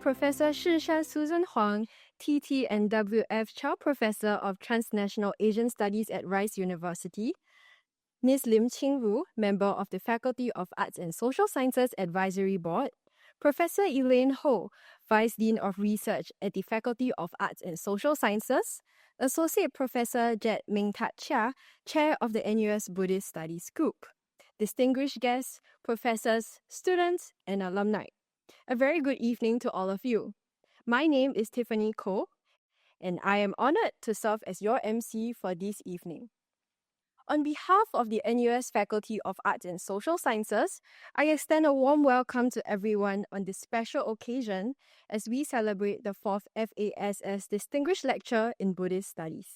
Professor Shih-shan Susan Huang, TT and WF Chow Professor of Transnational Asian Studies at Rice University, Ms. Lim Qingru, Member of the Faculty of Arts and Social Sciences Advisory Board, Professor Elaine Ho, Vice Dean of Research at the Faculty of Arts and Social Sciences, Associate Professor Jet Ming Tat Chia, Chair of the NUS Buddhist Studies Group, distinguished guests, professors, students, and alumni. A very good evening to all of you. My name is Tiffany Koh, and I am honored to serve as your MC for this evening. On behalf of the NUS Faculty of Arts and Social Sciences, I extend a warm welcome to everyone on this special occasion as we celebrate the 4th FASS Distinguished Lecture in Buddhist Studies.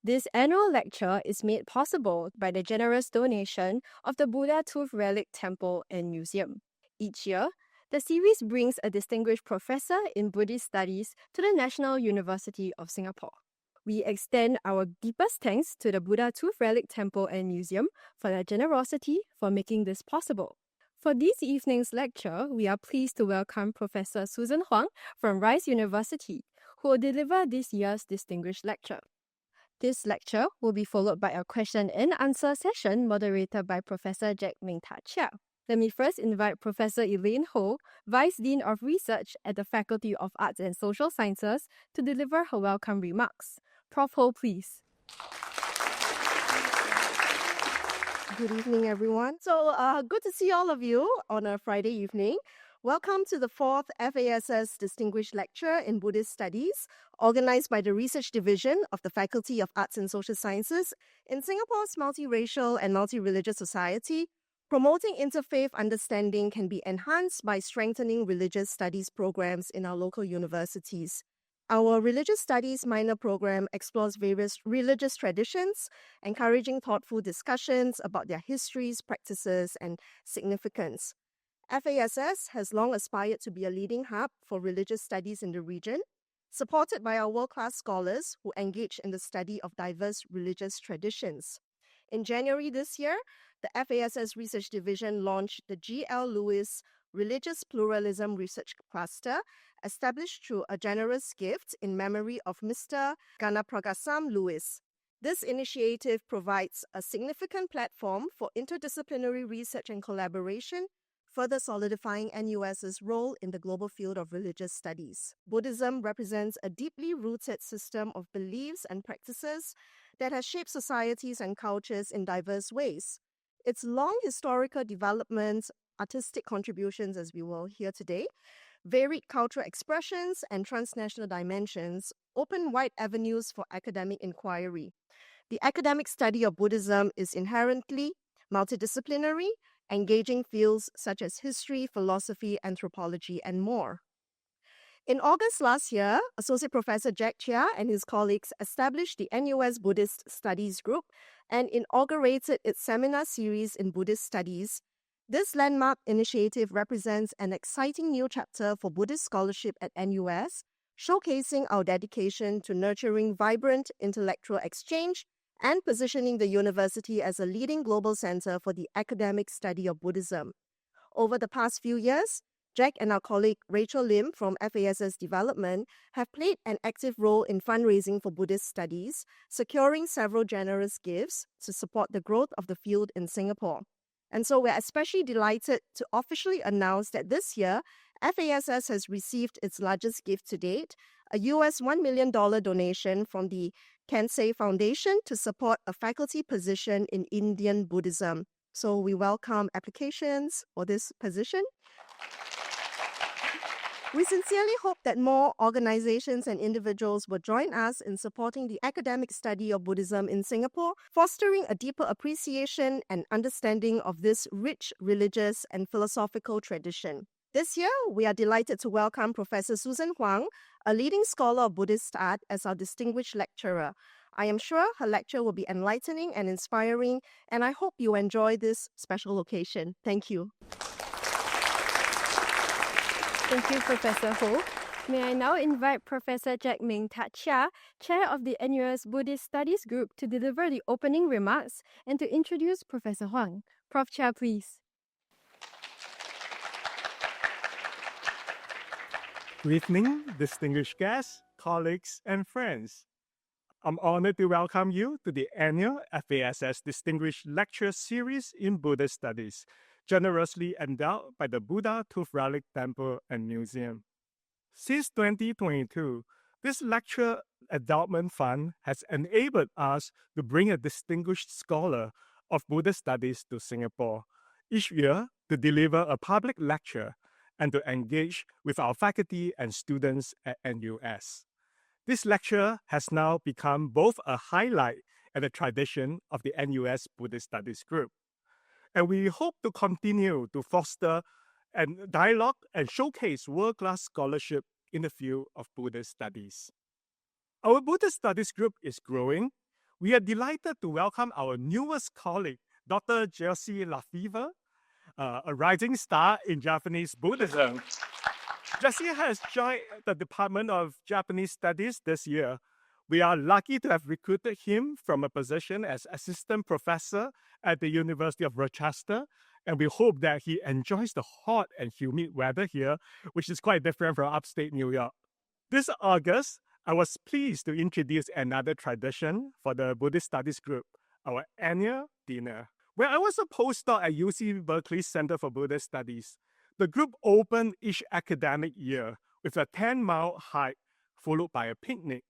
This annual lecture is made possible by the generous donation of the Buddha Tooth Relic Temple and Museum. Each year, the series brings a distinguished professor in Buddhist studies to the National University of Singapore. We extend our deepest thanks to the Buddha Tooth Relic Temple and Museum for their generosity for making this possible. For this evening's lecture, we are pleased to welcome Professor Susan Huang from Rice University, who will deliver this year's distinguished lecture. This lecture will be followed by a question and answer session moderated by Professor Jack Ming Tat Chia. Let me first invite Professor Elaine Ho, Vice Dean of Research at the Faculty of Arts and Social Sciences, to deliver her welcome remarks. Prof. Ho, please. Good evening, everyone. Good to see all of you on a Friday evening. Welcome to the 4th FASS Distinguished Lecture in Buddhist Studies, organized by the Research Division of the Faculty of Arts and Social Sciences in Singapore's multiracial and multi-religious society. Promoting interfaith understanding can be enhanced by strengthening religious studies programs in our local universities. Our Religious Studies minor program explores various religious traditions, encouraging thoughtful discussions about their histories, practices, and significance. FASS has long aspired to be a leading hub for religious studies in the region, supported by our world-class scholars who engage in the study of diverse religious traditions. In January this year, the FASS Research Division launched the G.L. Lewis Religious Pluralism Research Cluster, established through a generous gift in memory of Mr. Ganapragasam Lewis. This initiative provides a significant platform for interdisciplinary research and collaboration, further solidifying NUS's role in the global field of religious studies. Buddhism represents a deeply rooted system of beliefs and practices that has shaped societies and cultures in diverse ways. Its long historical developments, artistic contributions, as we will hear today, varied cultural expressions, and transnational dimensions open wide avenues for academic inquiry. The academic study of Buddhism is inherently multidisciplinary, engaging fields such as history, philosophy, anthropology, and more. In August last year, Associate Professor Jack Chia and his colleagues established the NUS Buddhist Studies Group and inaugurated its seminar series in Buddhist studies. This landmark initiative represents an exciting new chapter for Buddhist scholarship at NUS, showcasing our dedication to nurturing vibrant intellectual exchange and positioning the university as a leading global center for the academic study of Buddhism. Over the past few years, Jack and our colleague Rachel Lim from FASS Development have played an active role in fundraising for Buddhist studies, securing several generous gifts to support the growth of the field in Singapore. And so we're especially delighted to officially announce that this year, FASS has received its largest gift to date, a US $1 million donation from the Kensei Foundation to support a faculty position in Indian Buddhism. So we welcome applications for this position. We sincerely hope that more organizations and individuals will join us in supporting the academic study of Buddhism in Singapore, fostering a deeper appreciation and understanding of this rich religious and philosophical tradition. This year, we are delighted to welcome Professor Susan Huang, a leading scholar of Buddhist art, as our distinguished lecturer. I am sure her lecture will be enlightening and inspiring, and I hope you enjoy this special occasion. Thank you. Thank you, Professor Ho. May I now invite Professor Jack Ming Tat Chia, Chair of the NUS Buddhist Studies Group, to deliver the opening remarks and to introduce Professor Huang. Prof. Chia, please. Good evening, distinguished guests, colleagues, and friends. I'm honored to welcome you to the annual FASS Distinguished Lecture Series in Buddhist Studies, generously endowed by the Buddha Tooth Relic Temple and Museum. Since 2022, this lecture endowment fund has enabled us to bring a distinguished scholar of Buddhist studies to Singapore each year to deliver a public lecture and to engage with our faculty and students at NUS. This lecture has now become both a highlight and a tradition of the NUS Buddhist Studies Group. And we hope to continue to foster and dialogue and showcase world-class scholarship in the field of Buddhist studies. Our Buddhist Studies Group is growing. We are delighted to welcome our newest colleague, Dr. Jessie Lafever, a rising star in Japanese Buddhism. Jessie has joined the Department of Japanese Studies this year. We are lucky to have recruited him from a position as assistant professor at the University of Rochester, and we hope that he enjoys the hot and humid weather here, which is quite different from upstate New York. This August, I was pleased to introduce another tradition for the Buddhist Studies Group, our annual dinner. When I was a postdoc at UC Berkeley Center for Buddhist Studies, the group opened each academic year with a 10-mile hike followed by a picnic,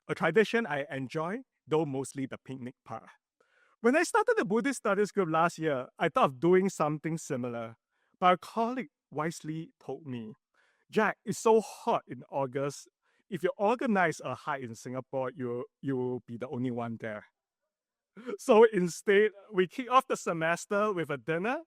a tradition I enjoy, though mostly the picnic part. When I started the Buddhist Studies Group last year, I thought of doing something similar, but a colleague wisely told me, Jack, it's so hot in August. If you organize a hike in Singapore, you'll be the only one there. So instead, we kick off the semester with a dinner.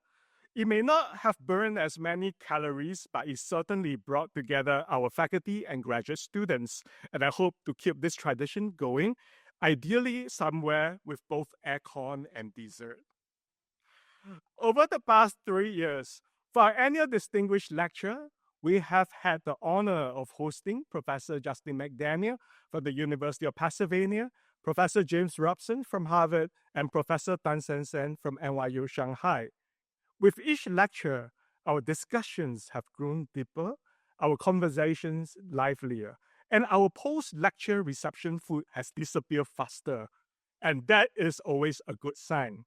It may not have burned as many calories, but it certainly brought together our faculty and graduate students. And I hope to keep this tradition going, ideally somewhere with both aircon and dessert. Over the past 3 years, for our annual distinguished lecture, we have had the honor of hosting Professor Justin McDaniel from the University of Pennsylvania, Professor James Robson from Harvard, and Professor Tan Sen from NYU Shanghai. With each lecture, our discussions have grown deeper, our conversations livelier, and our post-lecture reception food has disappeared faster. And that is always a good sign.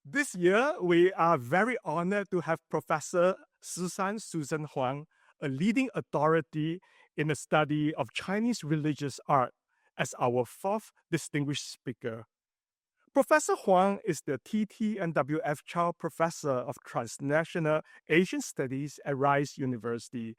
This year, we are very honored to have Professor Shih-shan Susan Huang, a leading authority in the study of Chinese religious art, as our fourth distinguished speaker. Professor Huang is the TT and WF Chow Professor of Transnational Asian Studies at Rice University.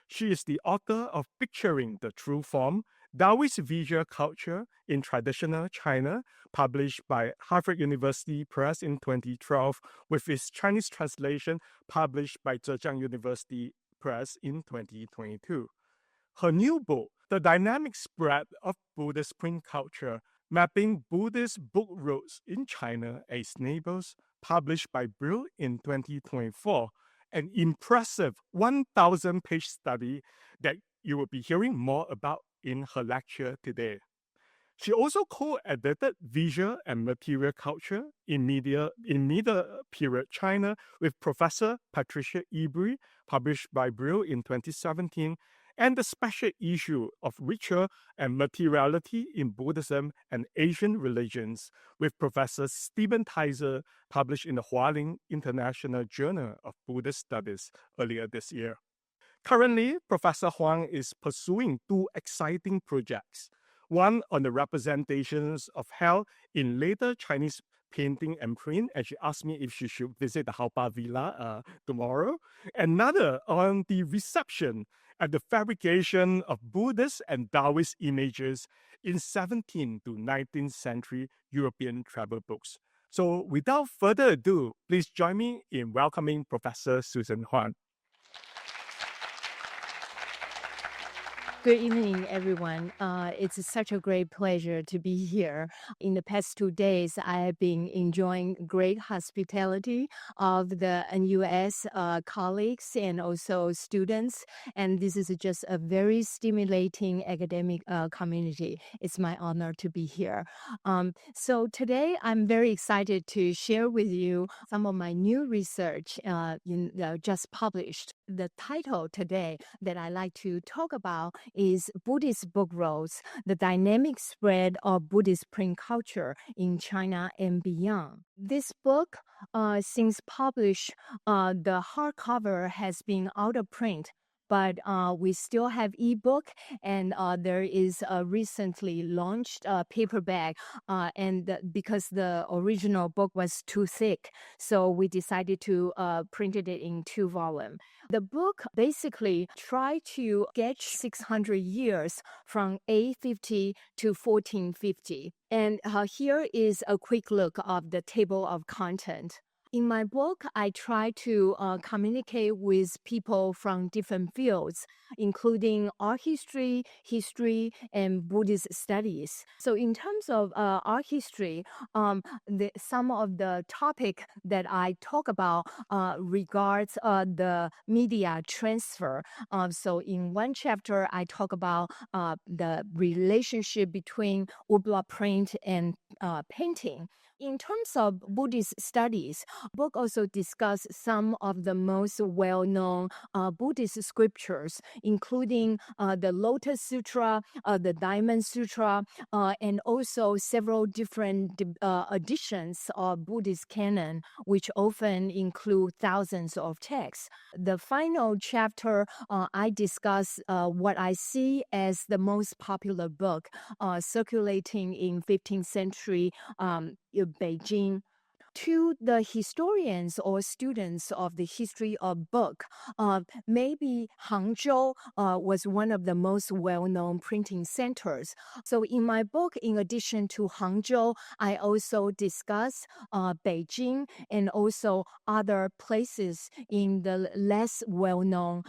She is the author of Picturing the True Form, Taoist Visual Culture in Traditional China, published by Harvard University Press in 2012, with its Chinese translation published by Zhejiang University Press in 2022. Her new book, The Dynamic Spread of Buddhist Print Culture, Mapping Buddhist Book Roads in China and its Neighbors, published by Brill in 2024, an impressive 1,000-page study that you will be hearing more about in her lecture today. She also co-edited Visual and Material Culture in Middle Period China with Professor Patricia Ebrey, published by Brill in 2017, and the special issue of Ritual and Materiality in Buddhism and Asian Religions with Professor Stephen Teiser, published in the Hualin International Journal of Buddhist Studies earlier this year. Currently, Professor Huang is pursuing 2 exciting projects. One on the representations of hell in later Chinese painting and print, and she asked me if she should visit the Haopa Villa tomorrow. Another on the reception and the fabrication of Buddhist and Taoist images in 17th to 19th century European travel books. So without further ado, please join me in welcoming Professor Susan Huang. Good evening, everyone. It's such a great pleasure to be here. In the past 2 days, I have been enjoying great hospitality of the NUS colleagues and also students. And this is just a very stimulating academic community. It's my honor to be here. So today, I'm very excited to share with you some of my new research just published. The title today that I like to talk about is Buddhist book roles, the dynamic spread of Buddhist print culture in China and beyond. This book, since published, the hardcover has been out of print. But we still have ebook, and there is a recently launched paperback. Because the original book was too thick, so we decided to print it in 2 volumes. The book basically tried to sketch 600 years from 850 to 1450. And here is a quick look of the table of content. In my book, I try to communicate with people from different fields, including art history, history, and Buddhist studies. So in terms of art history, some of the topic that I talk about regards the media transfer. So in one chapter, I talk about the relationship between woodblock print and painting. In terms of Buddhist studies, book also discuss some of the most well-known Buddhist scriptures, including the Lotus Sutra, the Diamond Sutra, and also several different editions of Buddhist canon, which often include thousands of texts. The final chapter, I discuss what I see as the most popular book circulating in 15th century Beijing. To the historians or students of the history of book, maybe Hangzhou was one of the most well-known printing centers. So in my book, in addition to Hangzhou, I also discuss Beijing and also other places in the less well-known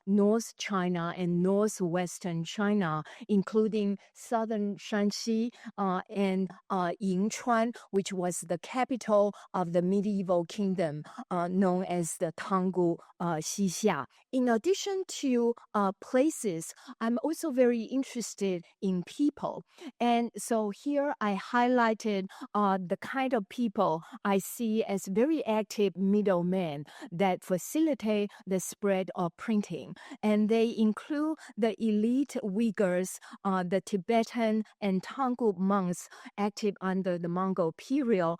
North China and Northwestern China, including southern Shanxi and Yingchuan, which was the capital of the medieval kingdom known as the Tanggu Xixia. In addition to places, I'm also very interested in people. And so here I highlighted the kind of people I see as very active middlemen that facilitate the spread of printing. And they include the elite Uyghurs, the Tibetan and Tanggu monks active under the Mongol period,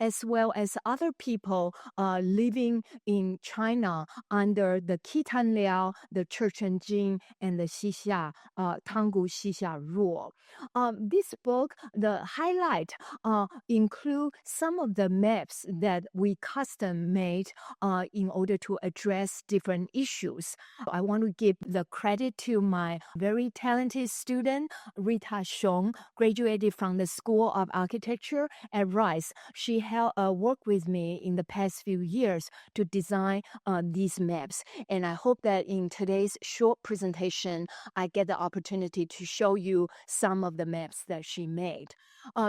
as well as other people living in China under the Khitan Liao, the Churchen Jin, and the Xixia, Tanggu Xixia rule. This book, the highlight include some of the maps that we custom made in order to address different issues. I want to give the credit to my very talented student, Rita Xiong, graduated from the School of Architecture at Rice. She worked with me in the past few years to design these maps. And I hope that in today's short presentation, I get the opportunity to show you some of the maps that she made.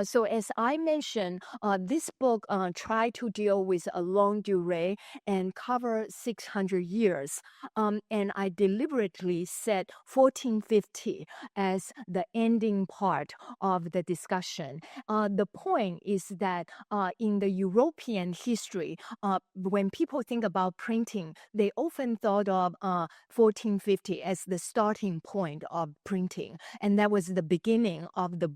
So as I mentioned, this book tried to deal with a long durée and cover 600 years. And I deliberately set 1450 as the ending part of the discussion. The point is that in the European history, when people think about printing, they often thought of 1450 as the starting point of printing. And that was the beginning of the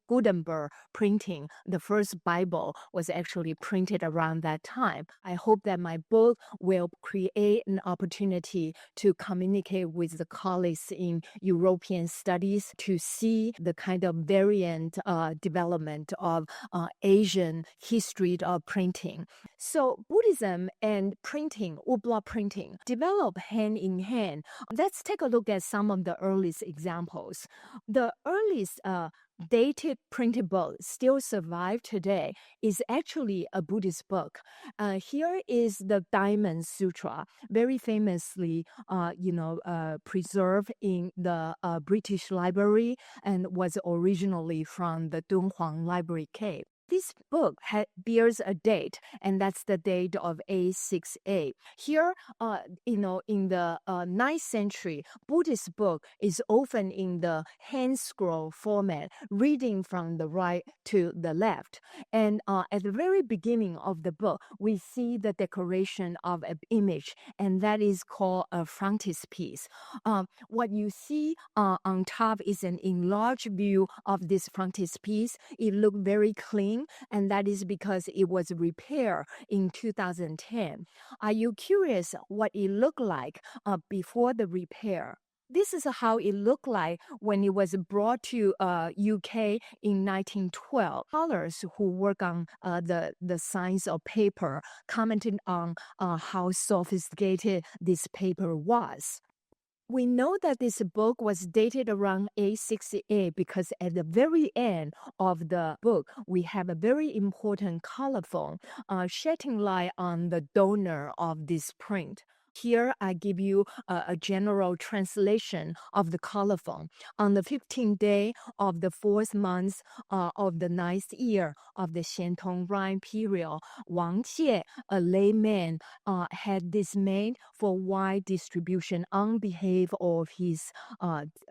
Gutenberg printing. The first Bible was actually printed around that time. I hope that my book will create an opportunity to communicate with the colleagues in European studies to see the kind of variant development of Asian history of printing. So Buddhism and printing, woodblock printing, develop hand in hand. Let's take a look at some of the earliest examples. The earliest dated printed book still survive today is actually a Buddhist book. Here is the Diamond Sutra, very famously, preserved in the British Library and was originally from the Huang Library cave. This book bears a date, and that's the date of A6A. Here, in the 9th century, Buddhist book is often in the hand scroll format, reading from the right to the left. And at the very beginning of the book, we see the decoration of an image, and that is called a frontispiece. What you see on top is an enlarged view of this frontispiece. It looked very clean, and that is because it was repaired in 2010. Are you curious what it looked like before the repair? This is how it looked like when it was brought to UK in 1912. Scholars who work on the science of paper commented on how sophisticated this paper was. We know that this book was dated around A68 because at the very end of the book, we have a very important colophon shedding light on the donor of this print. Here, I give you a general translation of the colophon. On the 15th day of the 4th month of the 9th year of the Xiantong Rime period, Wang Jie, a layman, had this made for wide distribution on behalf of his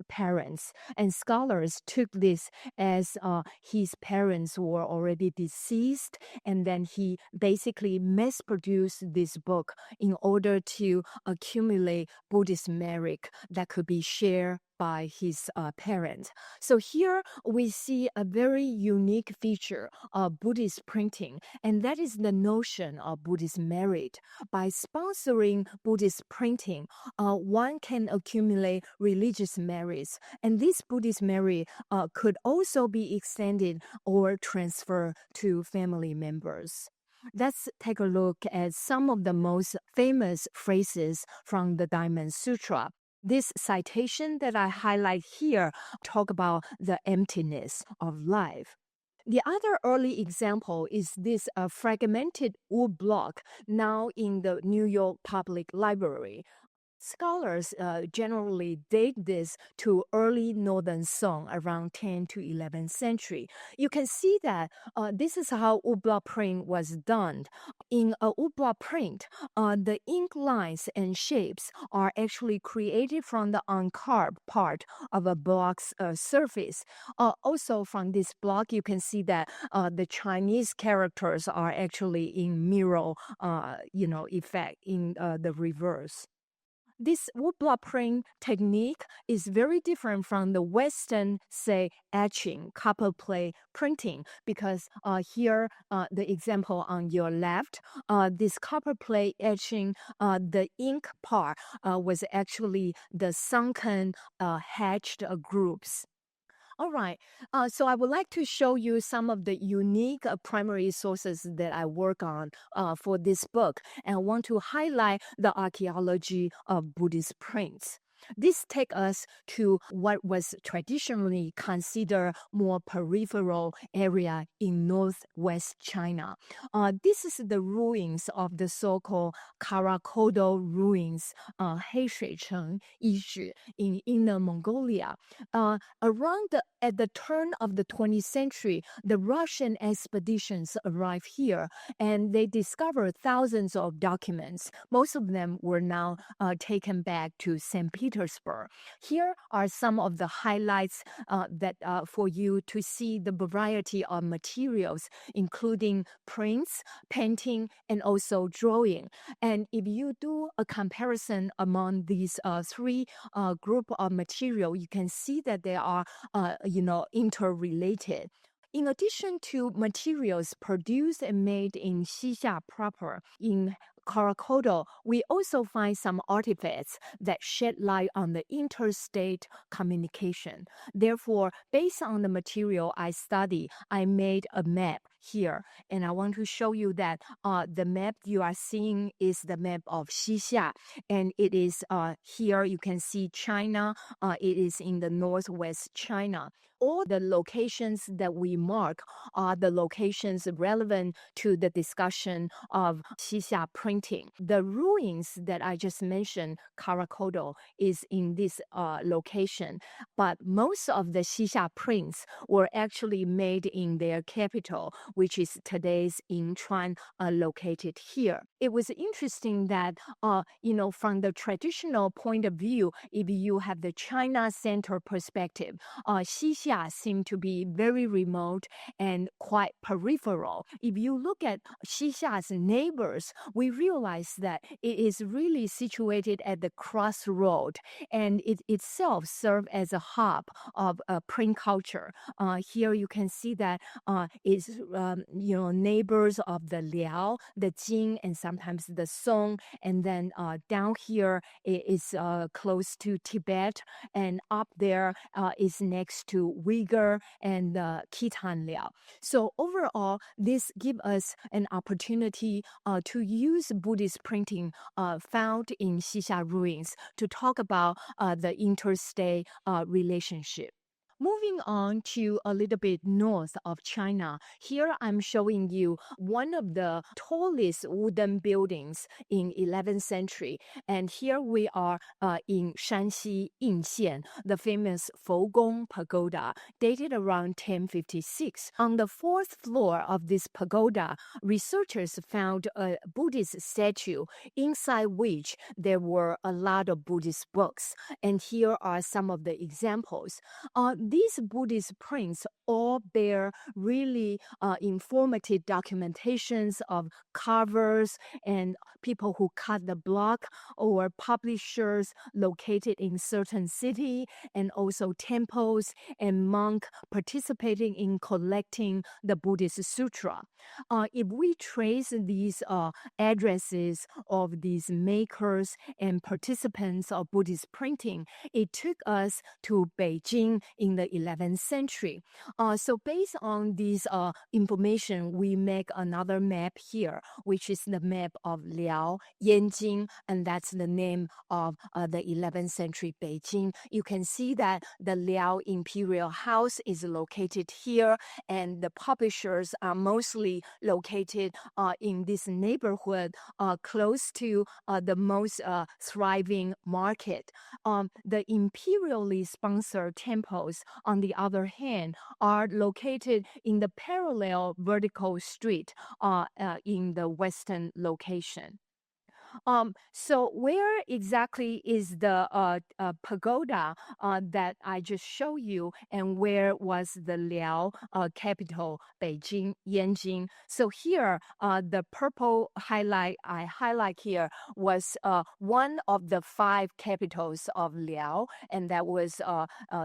parents. And scholars took this as his parents were already deceased, and then he basically mass-produced this book in order to accumulate Buddhist merit that could be shared by his parents. So here we see a very unique feature of Buddhist printing, and that is the notion of Buddhist merit. By sponsoring Buddhist printing, one can accumulate religious merits, and this Buddhist merit could also be extended or transferred to family members. Let's take a look at some of the most famous phrases from the Diamond Sutra. This citation that I highlight here talk about the emptiness of life. The other early example is this fragmented wood block now in the New York Public Library. Scholars generally date this to early Northern Song around 10th to 11th century. You can see that this is how woodblock print was done. In a woodblock print, the ink lines and shapes are actually created from the uncarved part of a block's surface. Also from this block, you can see that the Chinese characters are actually in mirror, effect in the reverse. This woodblock print technique is very different from the Western, say, etching, copperplate printing, because here, the example on your left, this copperplate etching, the ink part was actually the sunken, hatched groups. All right, so I would like to show you some of the unique primary sources that I work on for this book, and I want to highlight the archaeology of Buddhist prints. This takes us to what was traditionally considered more peripheral area in northwest China. This is the ruins of the so-called Karakodo ruins, Heishuicheng Yizhi in Inner Mongolia. At the turn of the 20th century, the Russian expeditions arrived here, and they discovered thousands of documents. Most of them were now taken back to St. Petersburg. Here are some of the highlights that for you to see the variety of materials, including prints, painting, and also drawing. And if you do a comparison among these three group of material, you can see that they are, interrelated. In addition to materials produced and made in Shih-shan proper, in Karakodo, we also find some artifacts that shed light on the interstate communication. Therefore, based on the material I study, I made a map here, and I want to show you that the map you are seeing is the map of Shih-shan, and it is here you can see China. It is in the northwest China. all the locations that we mark are the locations relevant to the discussion of Shih-shan printing. The ruins that I just mentioned, Karakodo, is in this location, but most of the Shih-shan prints were actually made in their capital, which is today's Yinchuan, located here. It was interesting that, from the traditional point of view, if you have the China Center perspective, Shih-shan seemed to be very remote and quite peripheral. If you look at Shih-shan's neighbors, we realize that it is really situated at the crossroad, and it itself served as a hub of print culture. Here you can see that it's neighbors of the Liao, the Jing, and sometimes the Song, and then down here it is close to Tibet, and up there is next to Uyghur and Khitan Liao. So overall, this gives us an opportunity to use Buddhist printing found in Shih-shan ruins to talk about the interstate relationship. Moving on to a little bit north of China, here I'm showing you one of the tallest wooden buildings in 11th century. And here we are in Shanxi Yingxian, the famous Fogong Pagoda, dated around 1056. On the fourth floor of this pagoda, researchers found a Buddhist statue inside which there were a lot of Buddhist books. And here are some of the examples. These Buddhist prints all bear really informative documentations of carvers and people who cut the block, or publishers located in certain city, and also temples and monks participating in collecting the Buddhist sutra. If we trace these addresses of these makers and participants of Buddhist printing, it took us to Beijing in the 11th century. So based on this information, we make another map here, which is the map of Liao, Yanjing, and that's the name of the 11th century Beijing. You can see that the Liao Imperial House is located here, and the publishers are mostly located in this neighborhood close to the most thriving market. The imperially sponsored temples, on the other hand, are located in the parallel vertical street in the western location. So where exactly is the pagoda that I just showed you, and where was the Liao capital, Beijing, Yanjing? So here, the purple highlight I highlight here was one of the 5 capitals of Liao, and that was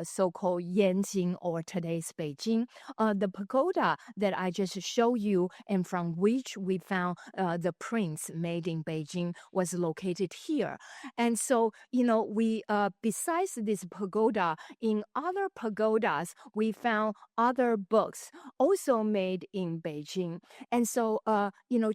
so-called Yanjing, or today's Beijing. The pagoda that I just showed you, and from which we found the prints made in Beijing, was located here. And so, we, besides this pagoda, in other pagodas, we found other books also made in Beijing. And so,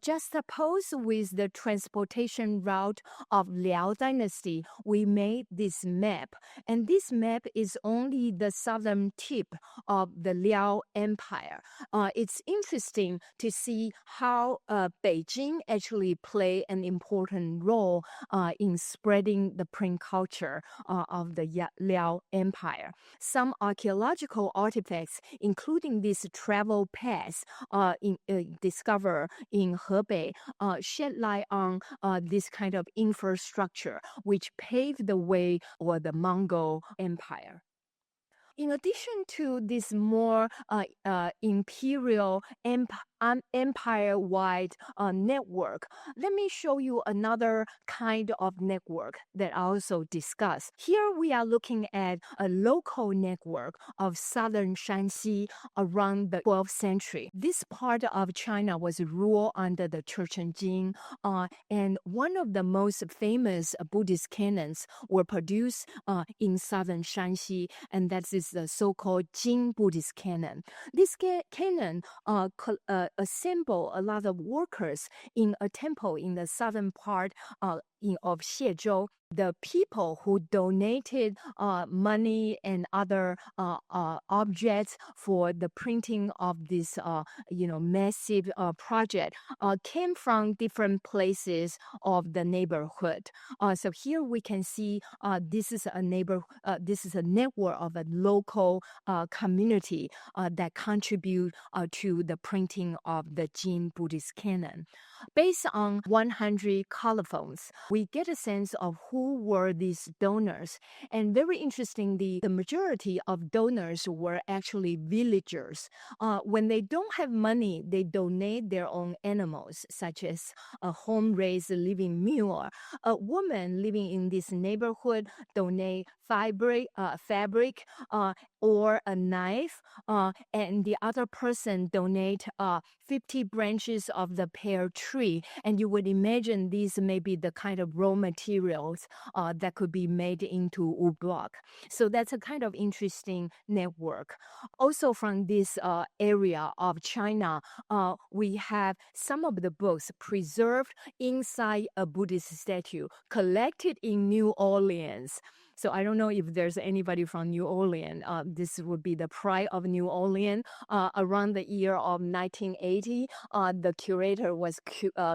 juxtaposed with the transportation route of Liao Dynasty, we made this map. And this map is only the southern tip of the Liao Empire. It's interesting to see how Beijing actually played an important role in spreading the print culture of the Liao Empire. Some archaeological artifacts, including this travel path discovered in Hebei, shed light on this kind of infrastructure, which paved the way for the Mongol Empire. In addition to this more imperial empire-wide network, let me show you another kind of network that I also discussed. Here we are looking at a local network of southern Shanxi around the 12th century. This part of China was ruled under the Church and Jin, and one of the most famous Buddhist canons were produced in southern Shanxi, and that is the so-called Jin Buddhist canon. This canon assemble a lot of workers in a temple in the southern part of Xiezhou. the people who donated money and other objects for the printing of this, massive project came from different places of the neighborhood. So here we can see this is a network of a local community that contribute to the printing of the Jin Buddhist canon. Based on 100 colophons, we get a sense of who were these donors. And very interestingly, the majority of donors were actually villagers. When they don't have money, they donate their own animals, such as a home-raised living mule. A woman living in this neighborhood donate fabric or a knife, and the other person donate 50 branches of the pear tree. And you would imagine these may be the kind of raw materials that could be made into wood block. So that's a kind of interesting network. Also from this area of China, we have some of the books preserved inside a Buddhist statue collected in New Orleans. So I don't know if there's anybody from New Orleans. This would be the pride of New Orleans. Around the year of 1980, the curator was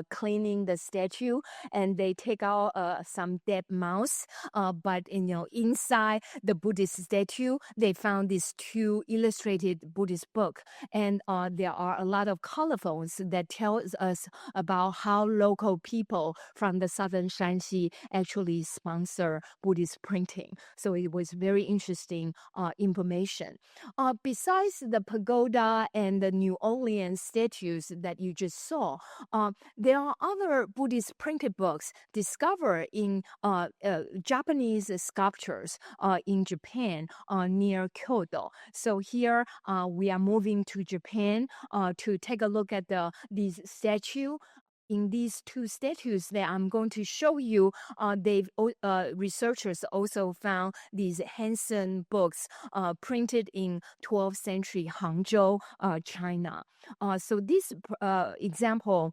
cleaning the statue, and they take out some dead mouse. But inside the Buddhist statue, they found these two illustrated Buddhist book, and there are a lot of colophons that tells us about how local people from the southern Shanxi actually sponsor Buddhist printing. So it was very interesting information. Besides the pagoda and the New Orleans statues that you just saw, there are other Buddhist printed books discovered in Japanese sculptures in Japan near Kyoto. So here we are moving to Japan to take a look at these statues. In these two statues that I'm going to show you, researchers also found these handsome books printed in 12th century Hangzhou, China. So this example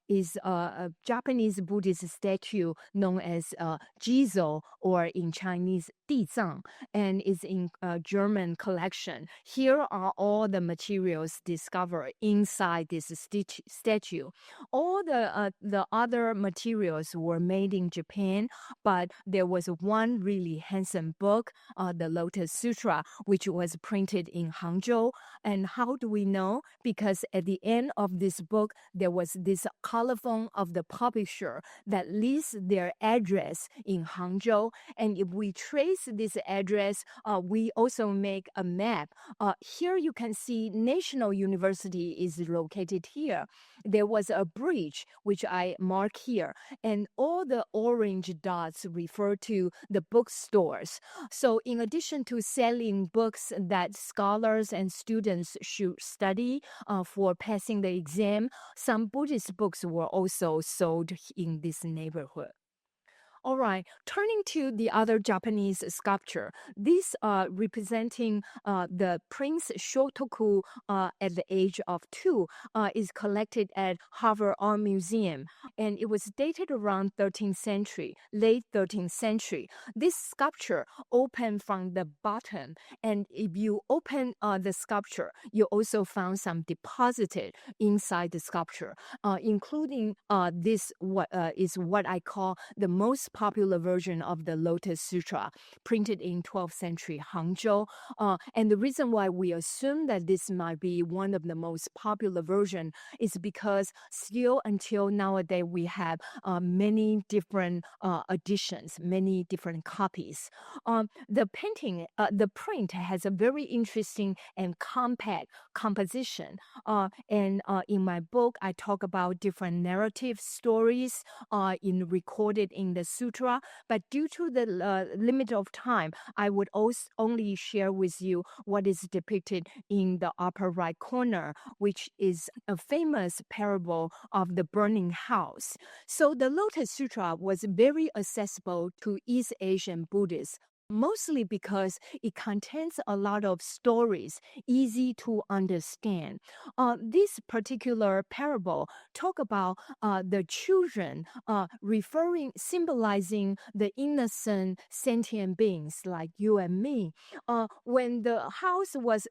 is a Japanese Buddhist statue known as Jizo, or in Chinese Dizang, and is in a German collection. Here are all the materials discovered inside this statue. All the other materials were made in Japan, but there was one really handsome book, the Lotus Sutra, which was printed in Hangzhou. And how do we know? Because at the end of this book, there was this colophon of the publisher that lists their address in Hangzhou. And if we trace this address, we also make a map. Here you can see National University is located here. There was a bridge, which I mark here, and all the orange dots refer to the bookstores. So in addition to selling books that scholars and students should study for passing the exam, some Buddhist books were also sold in this neighborhood. All right, turning to the other Japanese sculpture, this representing the Prince Shotoku at the age of 2 is collected at Harvard Art Museum, and it was dated around 13th century, late 13th century. This sculpture opened from the bottom, and if you open the sculpture, you also found some deposited inside the sculpture, including this what is what I call the most popular version of the Lotus Sutra, printed in 12th century Hangzhou. And the reason why we assume that this might be one of the most popular version is because still until nowadays we have many different editions, many different copies. The print has a very interesting and compact composition. And in my book, I talk about different narrative stories recorded in the sutra. But due to the limit of time, I would also only share with you what is depicted in the upper right corner, which is a famous parable of the burning house. So the Lotus Sutra was very accessible to East Asian Buddhists mostly because it contains a lot of stories, easy to understand. This particular parable talk about the children symbolizing the innocent sentient beings like you and me. When the house was,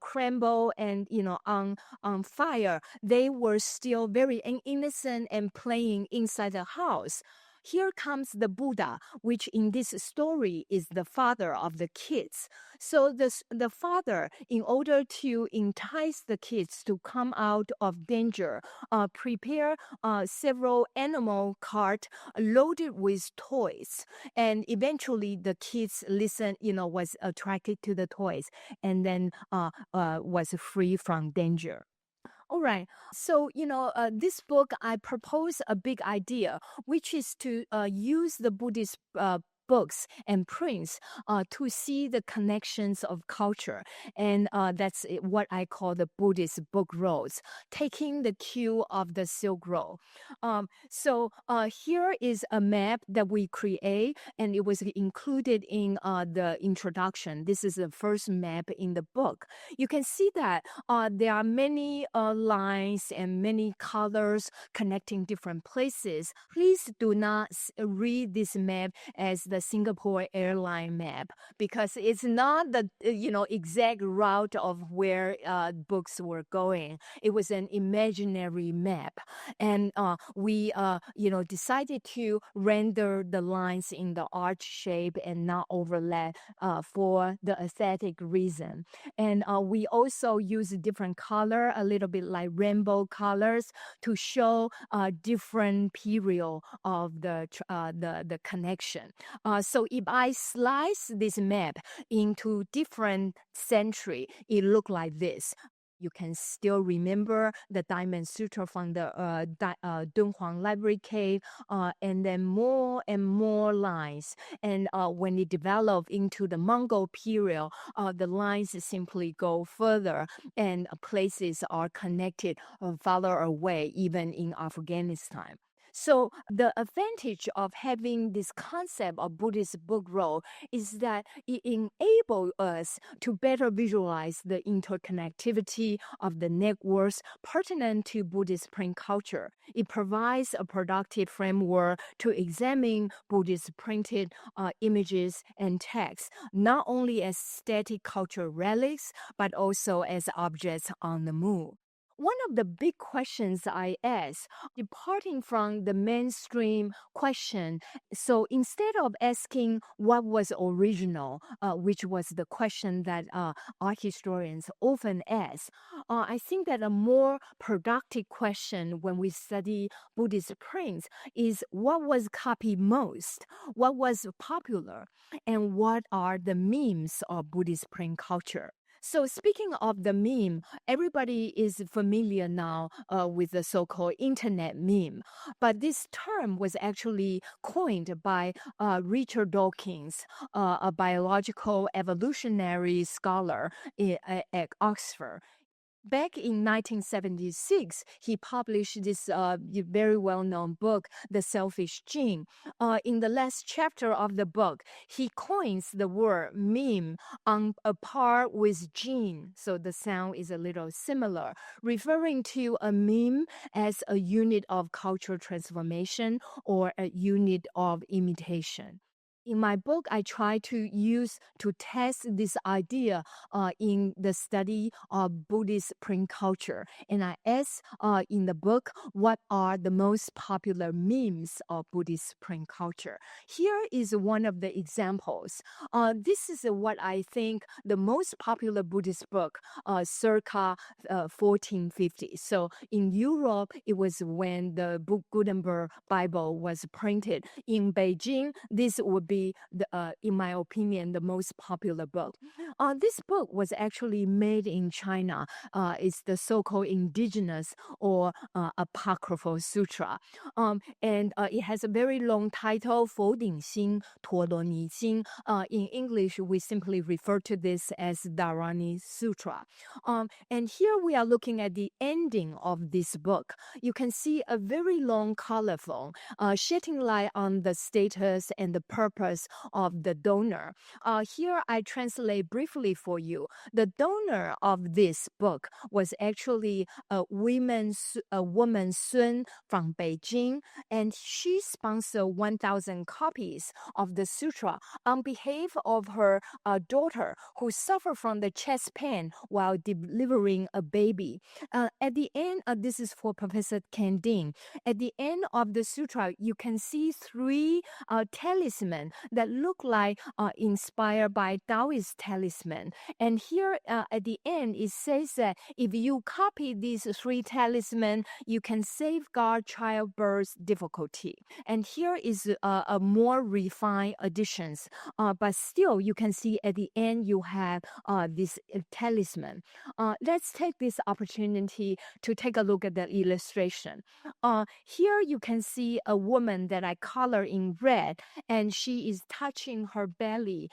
crumbled and, on fire, they were still very innocent and playing inside the house. Here comes the Buddha, which in this story is the father of the kids. So the father, in order to entice the kids to come out of danger, prepare several animal cart loaded with toys. And eventually the kids was attracted to the toys and then was free from danger. All right. So, this book, I propose a big idea, which is to use the Buddhist books and prints to see the connections of culture. And that's what I call the Buddhist book roads, taking the cue of the Silk Road. So here is a map that we create, and it was included in the introduction. This is the first map in the book. You can see that there are many lines and many colors connecting different places. Please do not read this map as the Singapore airline map, because it's not the exact route of where books were going. It was an imaginary map, and we decided to render the lines in the arch shape and not overlap for the aesthetic reason. And we also use different color, a little bit like rainbow colors, to show different period of the connection. So if I slice this map into different century, it look like this. You can still remember the Diamond Sutra from the Huang Library Cave, and then more and more lines. And when it developed into the Mongol period, the lines simply go further, and places are connected farther away, even in Afghanistan. So the advantage of having this concept of Buddhist book road is that it enables us to better visualize the interconnectivity of the networks pertinent to Buddhist print culture. It provides a productive framework to examine Buddhist printed images and texts, not only as static cultural relics, but also as objects on the move. One of the big questions I ask, departing from the mainstream question, so instead of asking what was original, which was the question that art historians often ask, I think that a more productive question when we study Buddhist prints is what was copied most, what was popular, and what are the memes of Buddhist print culture. So speaking of the meme, everybody is familiar now with the so-called internet meme. But this term was actually coined by Richard Dawkins, a biological evolutionary scholar at Oxford. Back in 1976, he published this very well-known book, The Selfish Gene. In the last chapter of the book, he coins the word meme on a par with gene, so the sound is a little similar, referring to a meme as a unit of cultural transformation or a unit of imitation. In my book, I try to test this idea in the study of Buddhist print culture. And I ask in the book, what are the most popular memes of Buddhist print culture? Here is one of the examples. This is what I think the most popular Buddhist book circa 1450. So in Europe, it was when the book Gutenberg Bible was printed. In Beijing, this would be, in my opinion, the most popular book. This book was actually made in China. It's the so-called indigenous or apocryphal sutra. And it has a very long title, 佛顶心,陀罗尼经. In English, we simply refer to this as Dharani Sutra. And here we are looking at the ending of this book. You can see a very long colophon shedding light on the status and the purpose purpose of the donor. Here I translate briefly for you. The donor of this book was actually a woman Sun from Beijing, and she sponsored 1,000 copies of the sutra on behalf of her daughter who suffered from the chest pain while delivering a baby. At the end, this is for Professor Ken Ding. At the end of the sutra, you can see three talisman that look like inspired by Taoist talisman. And here at the end, it says that if you copy these three talisman, you can safeguard childbirth difficulty. And here is a more refined additions. But still, you can see at the end, you have this talisman. Let's take this opportunity to take a look at the illustration. Here you can see a woman that I color in red, and she is touching her belly,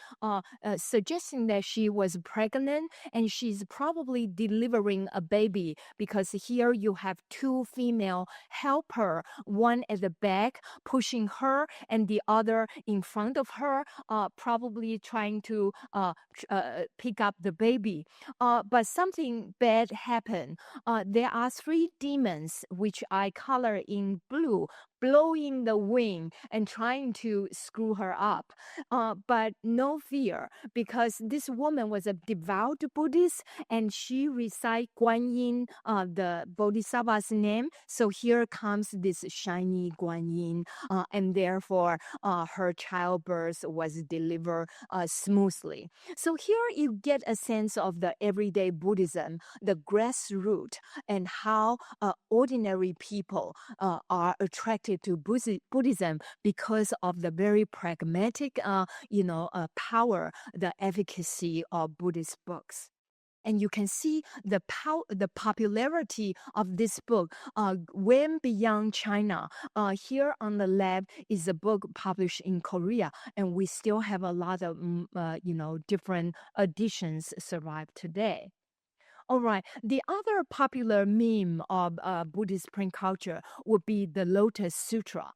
suggesting that she was pregnant and she's probably delivering a baby, because here you have two female helper, one at the back pushing her and the other in front of her, probably trying to pick up the baby. But something bad happened. There are three demons, which I color in blue, blowing the wind and trying to screw her up. But no fear, because this woman was a devout Buddhist and she recite Guan Yin, the Bodhisattva's name. So here comes this shiny Guan Yin, and therefore her childbirth was delivered smoothly. So here you get a sense of the everyday Buddhism, the grassroots, and how ordinary people are attracted to Buddhism because of the very pragmatic, power, the efficacy of Buddhist books. And you can see the popularity of this book went beyond China. Here on the left is a book published in Korea, and we still have a lot of different editions survive today. All right. The other popular meme of Buddhist print culture would be the Lotus Sutra.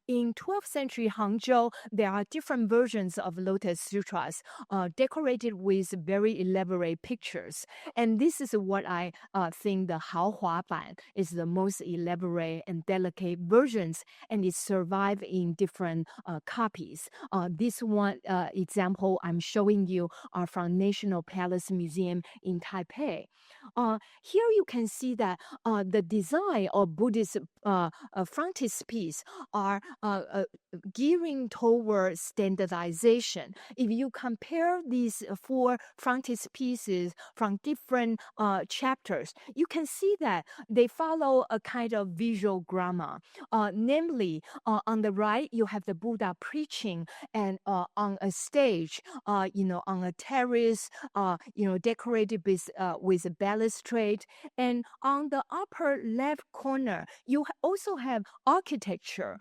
In 12th century Hangzhou, there are different versions of Lotus Sutras decorated with very elaborate pictures. And this is what I think the 豪华版 is the most elaborate and delicate versions, and it survived in different copies. This one example I'm showing you are from National Palace Museum in Taipei. Here you can see that the design of Buddhist frontispiece are gearing toward standardization. If you compare these four frontispieces from different chapters, you can see that they follow a kind of visual grammar. Namely, on the right, you have the Buddha preaching, and on a stage, on a terrace, decorated with a balustrade. And on the upper left corner, you also have architecture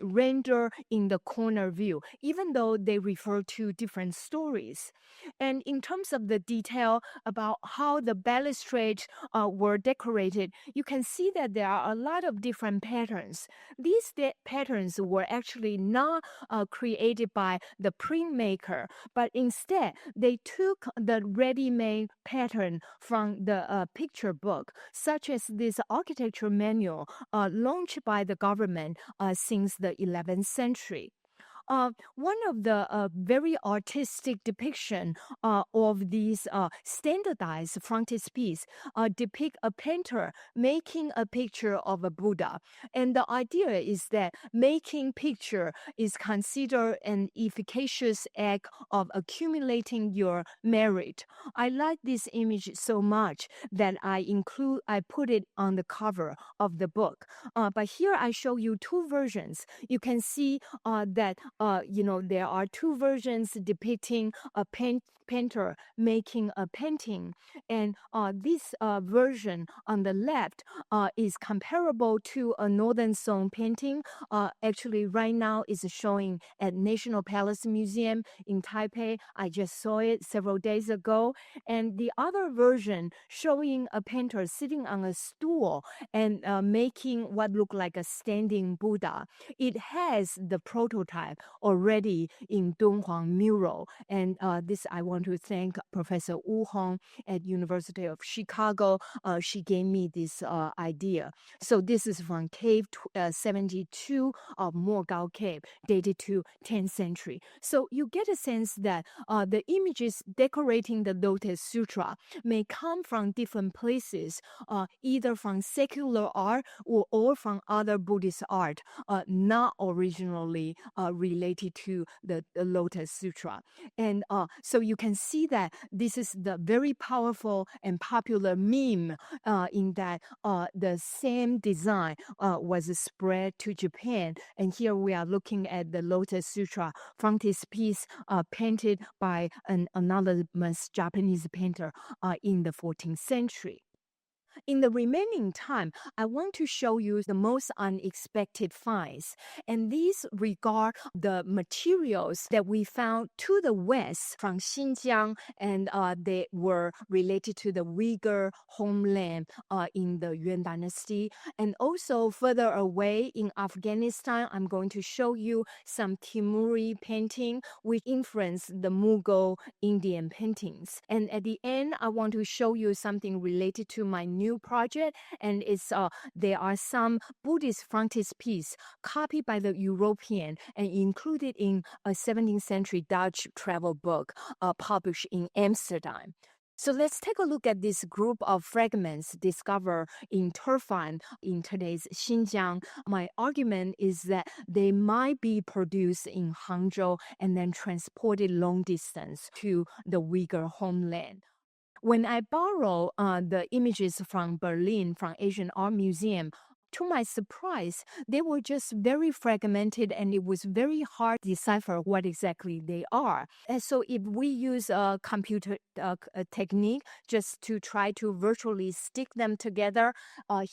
rendered in the corner view, even though they refer to different stories. And in terms of the detail about how the balustrades were decorated, you can see that there are a lot of different patterns. These patterns were actually not created by the printmaker, but instead they took the ready-made pattern from the picture book, such as this architecture manual launched by the government since the 11th century. One of the very artistic depiction of these standardized frontispiece depict a painter making a picture of a Buddha. And the idea is that making picture is considered an efficacious act of accumulating your merit. I like this image so much that I put it on the cover of the book. But here I show you two versions. You can see that there are two versions depicting a painter making a painting. And this version on the left is comparable to a Northern Song painting. Actually, right now is showing at National Palace Museum in Taipei. I just saw it several days ago. And the other version showing a painter sitting on a stool and making what looked like a standing Buddha. It has the prototype already in Dunhuang mural. And this I want to thank Professor Huang at University of Chicago. She gave me this idea. So this is from cave 72 of Mogao Cave, dated to 10th century. So you get a sense that the images decorating the Lotus Sutra may come from different places, either from secular art or from other Buddhist art, not originally related to the Lotus Sutra. And so you can see that this is the very powerful and popular meme in that the same design was spread to Japan. And here we are looking at the Lotus Sutra frontispiece painted by an anonymous Japanese painter in the 14th century. In the remaining time, I want to show you the most unexpected finds. And these regard the materials that we found to the west from Xinjiang, and they were related to the Uyghur homeland in the Yuan dynasty. And also further away in Afghanistan, I'm going to show you some Timuri painting which influenced the Mughal Indian paintings. And at the end, I want to show you something related to my new project, and it's there are some Buddhist frontispiece copied by the European and included in a 17th century Dutch travel book published in Amsterdam. So let's take a look at this group of fragments discovered in Turfan in today's Xinjiang. My argument is that they might be produced in Hangzhou and then transported long distance to the Uyghur homeland. When I borrow the images from Berlin, from Asian Art Museum, to my surprise, they were just very fragmented and it was very hard to decipher what exactly they are. And so if we use a computer technique just to try to virtually stick them together,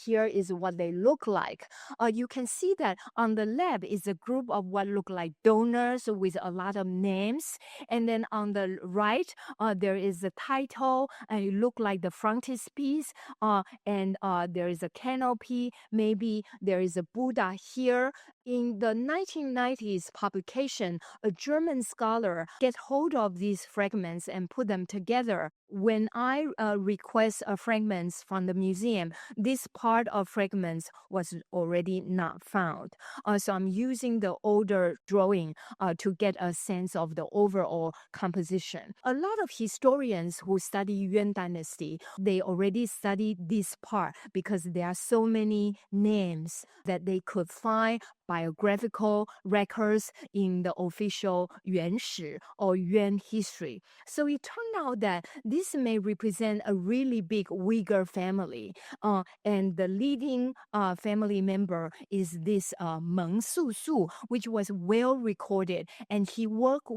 here is what they look like. You can see that on the left is a group of what look like donors with a lot of names. And then on the right, there is a title and it look like the frontispiece, and there is a canopy. Maybe there is a Buddha here. In the 1990s publication, a German scholar get hold of these fragments and put them together. When I request fragments from the museum, this part of fragments was already not found. So I'm using the older drawing to get a sense of the overall composition. A lot of historians who study Yuan dynasty, they already studied this part because there are so many names that they could find biographical records in the official Yuan Shi or Yuan history. So it turned out that this may represent a really big Uyghur family. And the leading family member is this Meng Su Su, which was well recorded. And he worked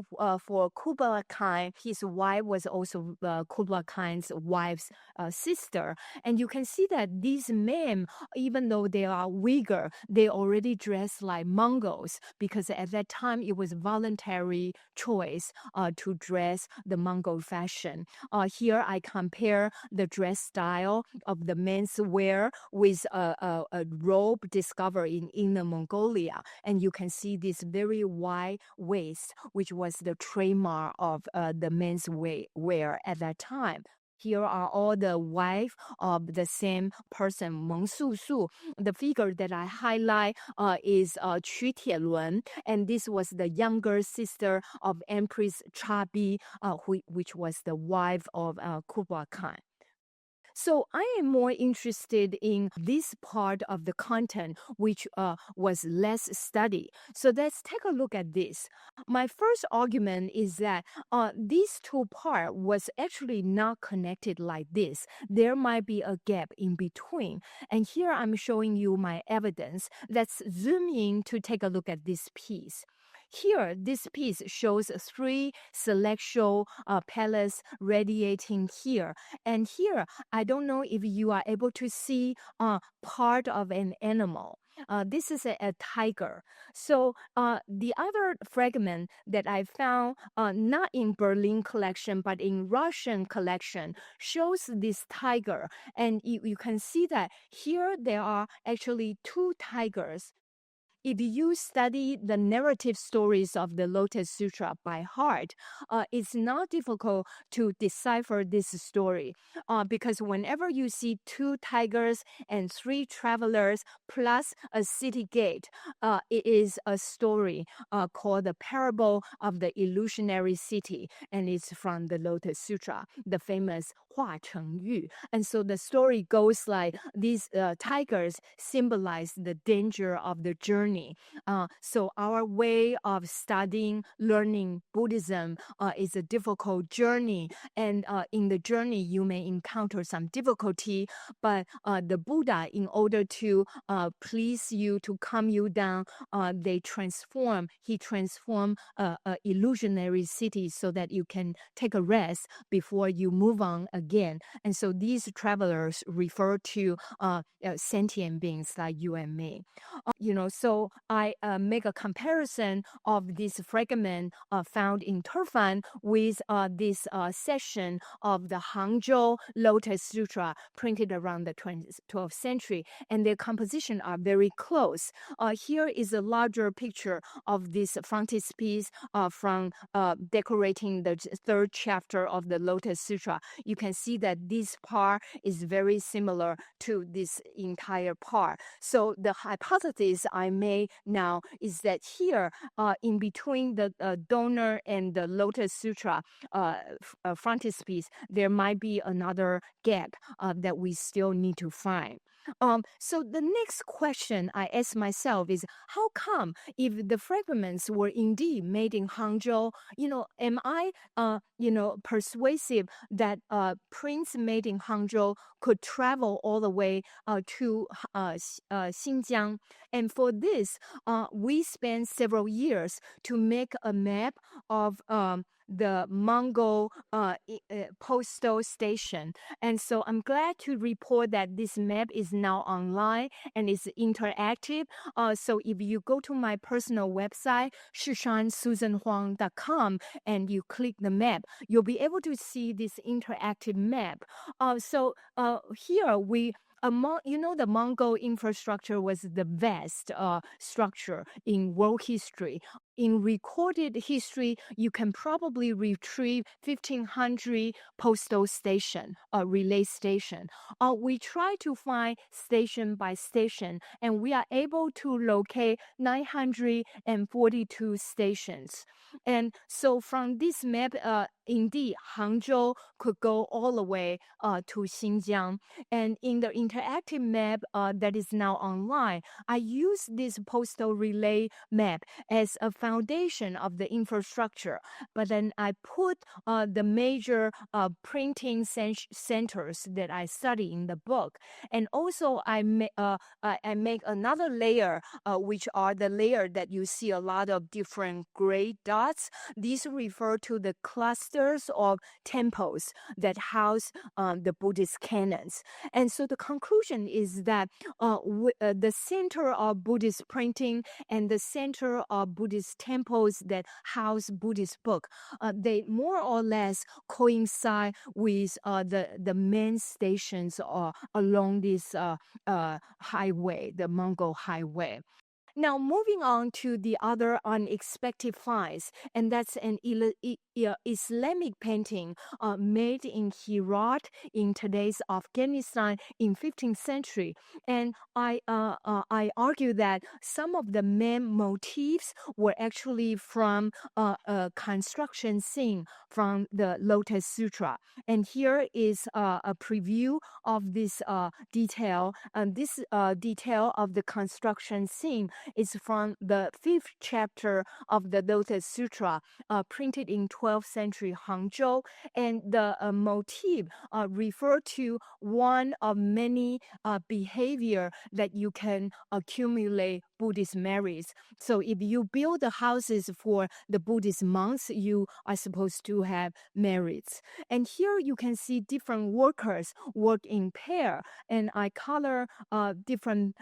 for Kublai Khan. His wife was also Kublai Khan's wife's sister. And you can see that these men, even though they are Uyghur, they already dress like Mongols because at that time it was voluntary choice to dress the Mongol fashion. Here I compare the dress style of the men's wear with a robe discovered in Inner Mongolia. And you can see this very wide waist, which was the trademark of the men's wear at that time. Here are all the wife of the same person, Meng Su Su. The figure that I highlight is Qu Tielun, and this was the younger sister of Empress Chabi, which was the wife of Kublai Khan. So I am more interested in this part of the content, which was less studied. So let's take a look at this. My first argument is that these two parts was actually not connected like this. There might be a gap in between. And here I'm showing you my evidence. Let's zoom in to take a look at this piece. Here, this piece shows 3 celestial palaces radiating here. And here, I don't know if you are able to see part of an animal. This is a tiger. So the other fragment that I found, not in Berlin collection, but in Russian collection, shows this tiger. And you can see that here there are actually 2 tigers. if you study the narrative stories of the Lotus Sutra by heart, it's not difficult to decipher this story because whenever you see 2 tigers and 3 travelers plus a city gate, it is a story called the Parable of the Illusionary City, and it's from the Lotus Sutra, the famous Hua Cheng Yu. And so the story goes like these tigers symbolize the danger of the journey. So our way of studying, learning Buddhism is a difficult journey. And in the journey, you may encounter some difficulty, but the Buddha, in order to please you, to calm you down, he transformed a illusionary city so that you can take a rest before you move on again. And so these travelers refer to sentient beings like you and me. So I make a comparison of this fragment found in Turfan with this section of the Hangzhou Lotus Sutra printed around the 12th century, and their composition are very close. Here is a larger picture of this frontispiece from decorating the 3rd chapter of the Lotus Sutra. You can see that this part is very similar to this entire part. So the hypothesis I made now is that here, in between the donor and the Lotus Sutra frontispiece, there might be another gap that we still need to find. So the next question I ask myself is, how come if the fragments were indeed made in Hangzhou, am I, persuasive that prints made in Hangzhou could travel all the way to Xinjiang? And for this, we spent several years to make a map of the Mongol postal station. And so I'm glad to report that this map is now online and is interactive. So if you go to my personal website, Shih-shan-SusanHuang.com, and you click the map, you'll be able to see this interactive map. So here we the Mongol infrastructure was the vast structure in world history. In recorded history, you can probably retrieve 1,500 postal station, relay station. We try to find station by station, and we are able to locate 942 stations. And so from this map, indeed, Hangzhou could go all the way to Xinjiang. And in the interactive map that is now online, I use this postal relay map as a foundation of the infrastructure. But then I put the major printing centers that I study in the book. And also I make another layer, which are the layer that you see a lot of different gray dots. These refer to the clusters of temples that house the Buddhist canons. And so the conclusion is that the center of Buddhist printing and the center of Buddhist temples that house Buddhist book, they more or less coincide with the main stations along this highway, the Mongol highway. Now, moving on to the other unexpected finds, and that's an Islamic painting made in Herat in today's Afghanistan in 15th century. And I argue that some of the main motifs were actually from a construction scene from the Lotus Sutra. And here is a preview of this detail. And this detail of the construction scene is from the 5th chapter of the Lotus Sutra, printed in 12th century Hangzhou. And the motif refer to one of many behavior that you can accumulate Buddhist merits. So if you build the houses for the Buddhist monks, you are supposed to have merits. And here you can see different workers work in pair, and I color different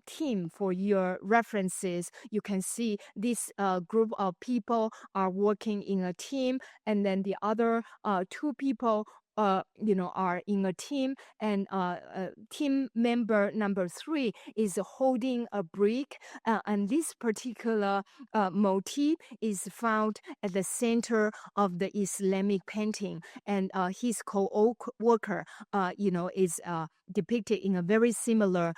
team for your references. You can see this group of people are working in a team, and then the other 2 people are in a team, and team member number 3 is holding a brick, and this particular motif is found at the center of the Islamic painting, and his co-worker, is depicted in a very similar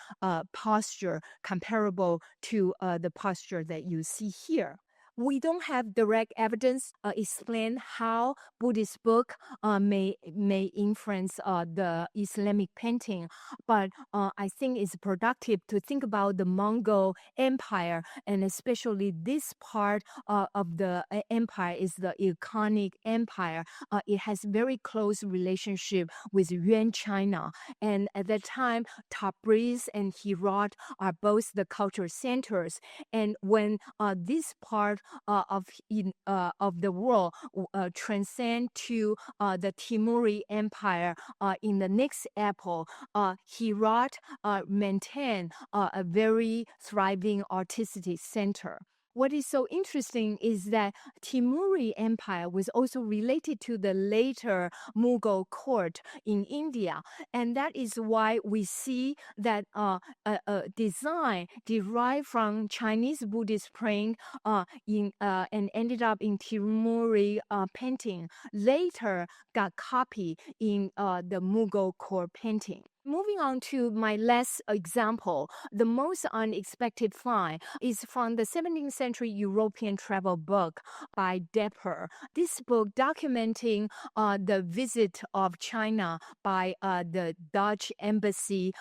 posture, comparable to the posture that you see here. We don't have direct evidence explain how Buddhist book may influence the Islamic painting, but I think it's productive to think about the Mongol Empire, and especially this part of the empire is the Ilkhanic Empire. It has very close relationship with Yuan China, and at that time, Tabriz and Herat are both the cultural centers. And when this part of the world transcend to the Timuri Empire in the next epoch, Herat maintained a very thriving artistic center. What is so interesting is that Timuri Empire was also related to the later Mughal court in India, and that is why we see that a design derived from Chinese Buddhist print and ended up in Timuri painting later got copied in the Mughal court painting. Moving on to my last example, the most unexpected find is from the 17th century European travel book by Depper. This book documenting the visit of China by the Dutch embassy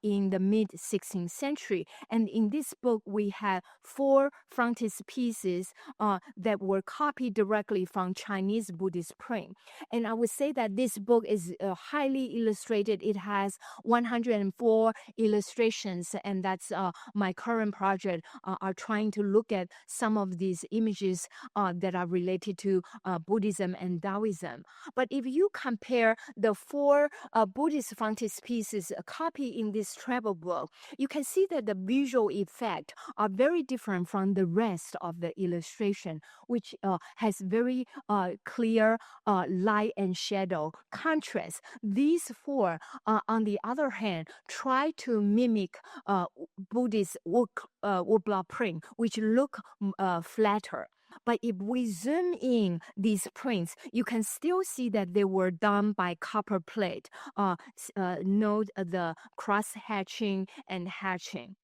in the mid-16th century. And in this book, we have 4 frontispieces that were copied directly from Chinese Buddhist print. And I would say that this book is highly illustrated. It has 104 illustrations, and that's my current project are trying to look at some of these images that are related to Buddhism and Taoism. But if you compare the 4 Buddhist frontispieces copied in this travel book, you can see that the visual effect are very different from the rest of the illustration, which has very clear light and shadow contrast. These 4, on the other hand, try to mimic Buddhist woodblock print, which look flatter. But if we zoom in these prints, you can still see that they were done by copper plate. Note the cross-hatching and hatching.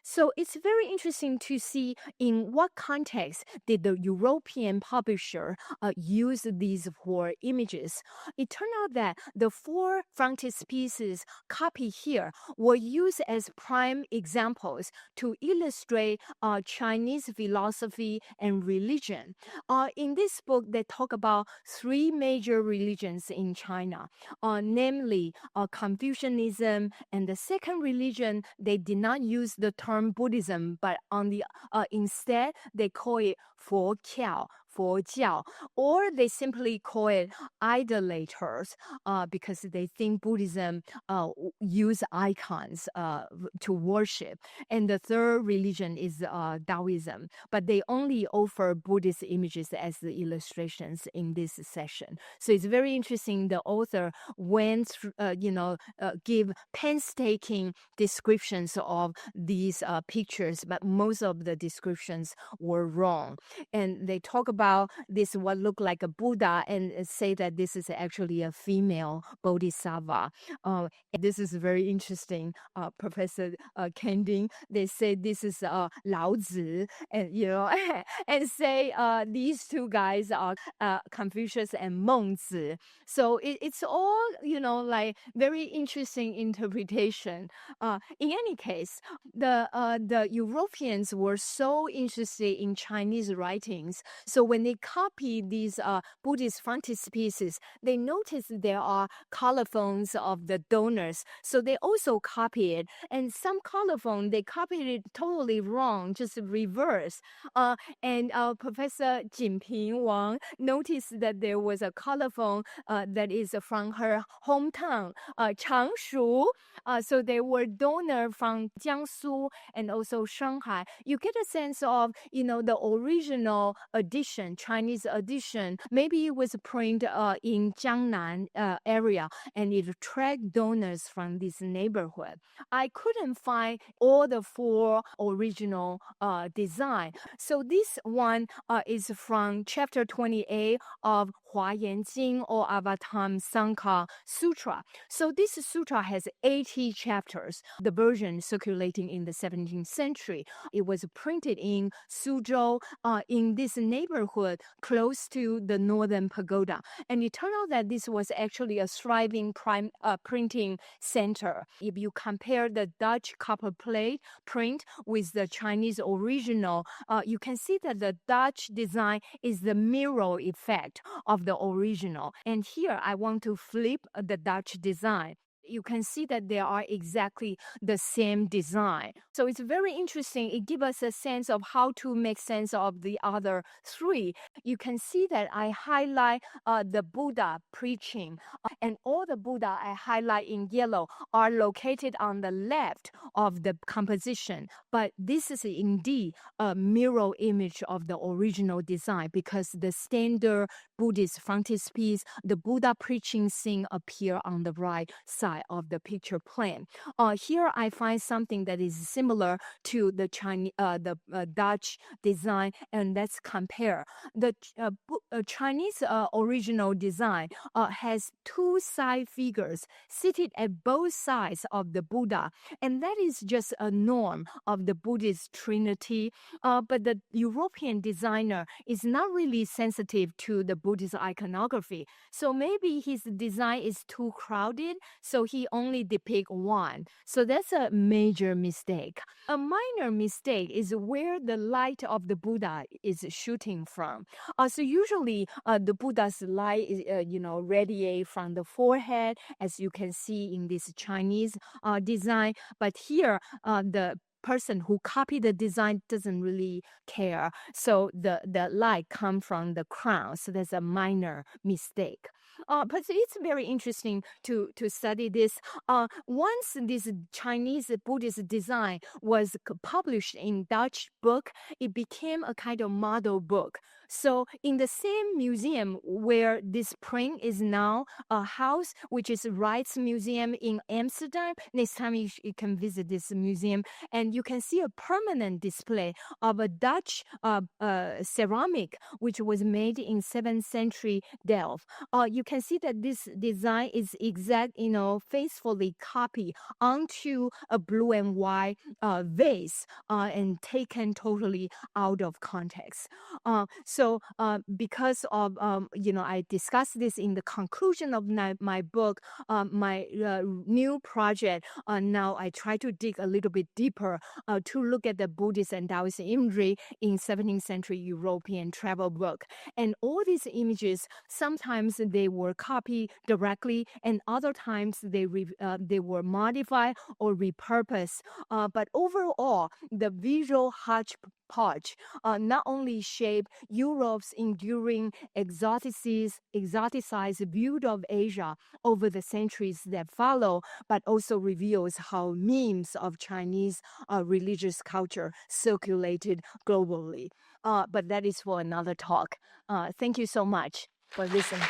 So it's very interesting to see in what context did the European publisher use these 4 images. It turned out that the 4 frontispieces copied here were used as prime examples to illustrate Chinese philosophy and religion. In this book, they talk about 3 major religions in China, namely Confucianism, and the second religion, they did not use the term Buddhism, but on the instead they call it Fojiao, or they simply call it idolaters because they think Buddhism use icons to worship. And the third religion is Taoism, but they only offer Buddhist images as the illustrations in this session. So it's very interesting. The author went through, give painstaking descriptions of these pictures, but most of the descriptions were wrong. And they talk about this what looked like a Buddha and say that this is actually a female bodhisattva. This is very interesting. Professor Kending, they say this is Lao Tzu, and and say these 2 guys are Confucius and Mengzi. So it's all like very interesting interpretation. In any case, the Europeans were so interested in Chinese writings. So when they copied these Buddhist frontispieces, they noticed there are colophons of the donors. So they also copy it. And some colophon, they copied it totally wrong, just reverse. And Professor Jinping Wang noticed that there was a colophon that is from her hometown, Changshu. So they were donor from Jiangsu and also Shanghai. You get a sense of, the original edition edition, Chinese edition. Maybe it was printed in Jiangnan area, and it attract donors from this neighborhood. I couldn't find all the 4 original design. So this one is from chapter 28 of Huang or Avatamsaka Sutra. So this sutra has 80 chapters. The version circulating in the 17th century. It was printed in Suzhou, in this neighborhood close to the Northern Pagoda. And it turned out that this was actually a thriving printing center. If you compare the Dutch copper plate print with the Chinese original, you can see that the Dutch design is the mirror effect of the original. And here I want to flip the Dutch design. You can see that they are exactly the same design. So it's very interesting. It gives us a sense of how to make sense of the other 3. You can see that I highlight the Buddha preaching, and all the Buddha I highlight in yellow are located on the left of the composition. But this is indeed a mirror image of the original design, because the standard Buddhist frontispiece, the Buddha preaching scene, appear on the right side of the picture plane. Here I find something that is similar to the Dutch design, and let's compare. The Chinese original design has 2 side figures seated at both sides of the Buddha, and that is just a norm of the Buddhist trinity. But the European designer is not really sensitive to the Buddhist iconography, so maybe his design is too crowded, so he only depicts one. So that's a major mistake. A minor mistake is where the light of the Buddha is shooting from. So usually the Buddha's light is, radiate from the forehead, as you can see in this Chinese design. But here, the person who copied the design doesn't really care. So the light comes from the crown. So that's a minor mistake. But it's very interesting to study this. Once this Chinese Buddhist design was published in Dutch book, it became a kind of model book. So in the same museum where this print is now housed, which is Rijksmuseum in Amsterdam, next time you can visit this museum, and you can see a permanent display of a Dutch ceramic, which was made in 7th century Delft. You can see that this design is exact, faithfully copied onto a blue and white vase and taken totally out of context. So because of, I discussed this in the conclusion of my book, my new project, now I try to dig a little bit deeper to look at the Buddhist and Taoist imagery in 17th century European travel book. And all these images, sometimes they were copied directly, and other times they were modified or repurposed. But overall, the visual hodgepodge not only shape Europe's enduring exoticized view of Asia over the centuries that follow, but also reveals how memes of Chinese religious culture circulated globally. But that is for another talk. Thank you so much for listening.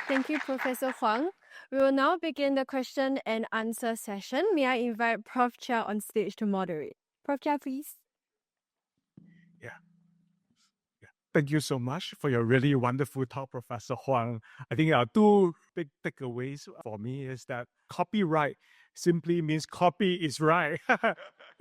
Thank you, Professor Huang. We will now begin the question and answer session. May I invite Prof. Chia on stage to moderate? Prof. Chia, please. Thank you so much for your really wonderful talk, Professor Huang. I think 2 big takeaways for me is that copyright simply means copy is right.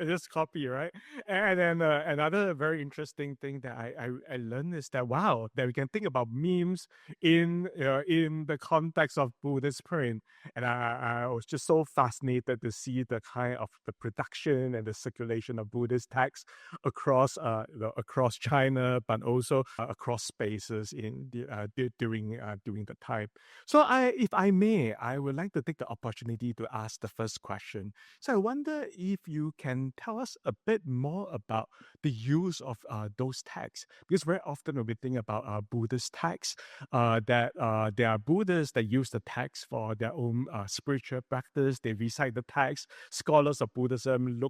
Just copy, right? And then another very interesting thing that I learned is that, wow, that we can think about memes in the context of Buddhist print. And I was just so fascinated to see the kind of the production and the circulation of Buddhist texts across China, but also across spaces in during the time. So if I may, I would like to take the opportunity to ask the first question. So I wonder if you can can tell us a bit more about the use of those texts, because very often when we think about Buddhist texts, that there are Buddhists that use the text for their own spiritual practice. They recite the text. Scholars of Buddhism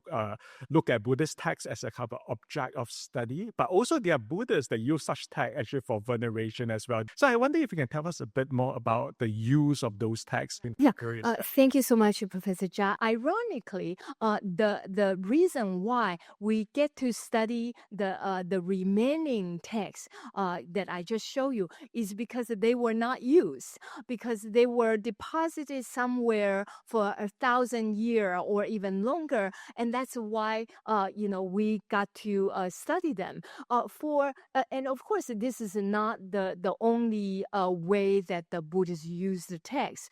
look at Buddhist texts as a kind of object of study, but also there are Buddhists that use such text actually for veneration as well. So I wonder if you can tell us a bit more about the use of those texts in Yeah, various thank you so much, Professor Jia. Ironically, the reason why we get to study the remaining texts that I just showed you is because they were not used, because they were deposited somewhere for 1,000 years or even longer, and that's why we got to study them. And of course, this is not the only way that the Buddhists use the text.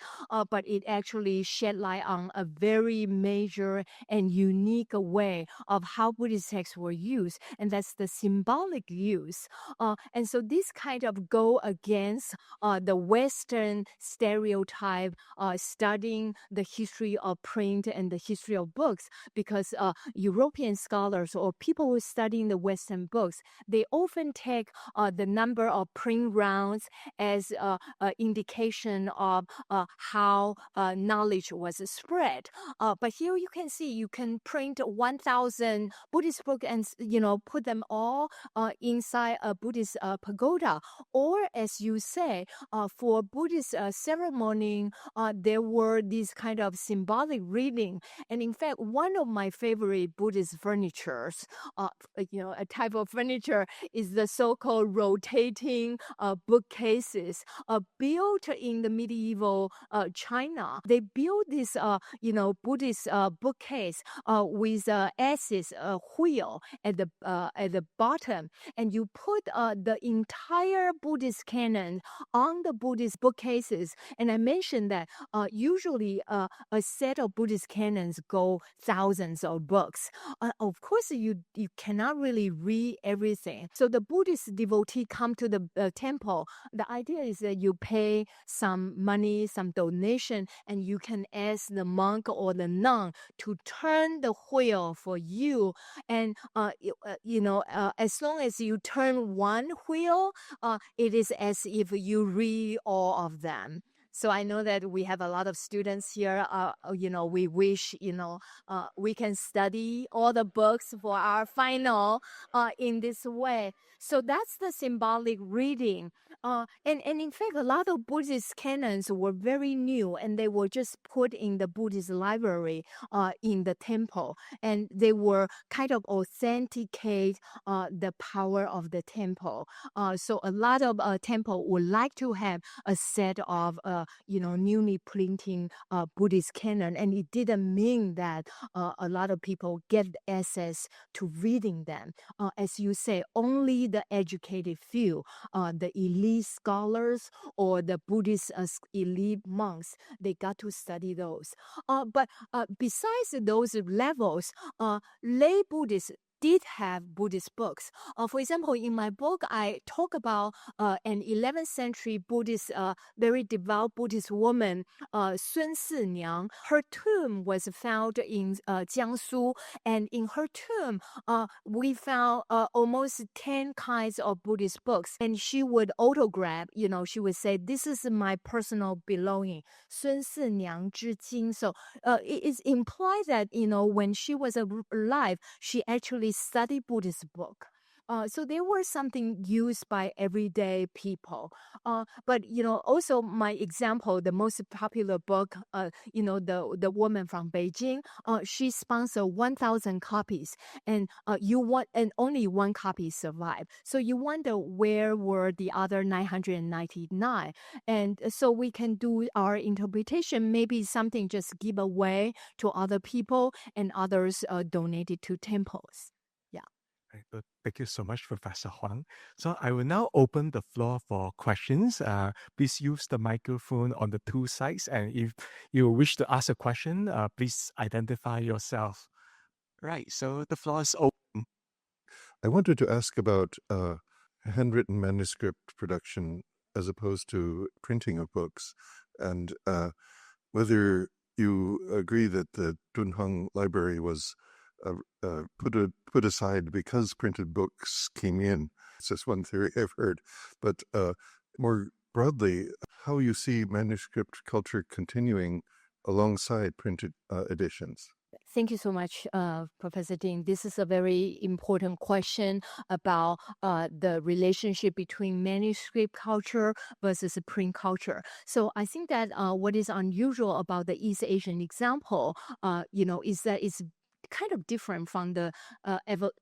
But it actually shed light on a very major and unique way of how Buddhist texts were used, and that's the symbolic use. And so this kind of go against the Western stereotype studying the history of print and the history of books, because European scholars or people who are studying the Western books, they often take the number of print rounds as an indication of how knowledge was spread. But here you can see you can print 1,000 Buddhist books and put them all inside a Buddhist pagoda. Or as you say, for Buddhist ceremony, there were these kind of symbolic reading. And in fact, one of my favorite Buddhist furnitures, a type of furniture, is the so-called rotating bookcases built in the medieval China. They built this, Buddhist bookcase with axis wheel at the bottom, and you put the entire Buddhist canon on the Buddhist bookcases. And I mentioned that usually a set of Buddhist canons go thousands of books. Of course, you cannot really read everything. So the Buddhist devotee come to the temple. The idea is that you pay some money, some donation, and you can ask the monk or the nun to turn the wheel for you. And as long as you turn one wheel, it is as if you read all of them. So I know that we have a lot of students here. We wish, we can study all the books for our final in this way. So that's the symbolic reading. And in fact, a lot of Buddhist canons were very new, and they were just put in the Buddhist library in the temple. And they were kind of authenticate the power of the temple. So a lot of temple would like to have a set of newly printing Buddhist canon, and it didn't mean that a lot of people get access to reading them. As you say, only the educated few, the elite scholars or the Buddhist elite monks, they got to study those. But besides those levels, lay Buddhists did have Buddhist books. For example, in my book, I talk about an 11th century Buddhist, very devout Buddhist woman, Sun Si-nyang. Her tomb was found in Jiangsu, and in her tomb, we found almost 10 kinds of Buddhist books. And she would autograph, she would say, "This is my personal belonging, Sun Si-nyang zhi jing." So it is implied that, when she was alive, she actually studied Buddhist book. So they were something used by everyday people. But, also my example, the most popular book, the woman from Beijing, she sponsored 1,000 copies, and only one copy survived. So you wonder where were the other 999? And so we can do our interpretation. Maybe something just give away to other people, and others donated to temples. Right, so thank you so much, Professor Huang. So I will now open the floor for questions. Please use the microphone on the two sides. And if you wish to ask a question, please identify yourself. Right, so the floor is open. I wanted to ask about handwritten manuscript production as opposed to printing of books, and whether you agree that the Dunhuang Library was put aside because printed books came in. It's just one theory I've heard. But more broadly, how you see manuscript culture continuing alongside printed editions. Thank you so much, Professor Ding. This is a very important question about the relationship between manuscript culture versus print culture. So I think that what is unusual about the East Asian example, is that it's kind of different from the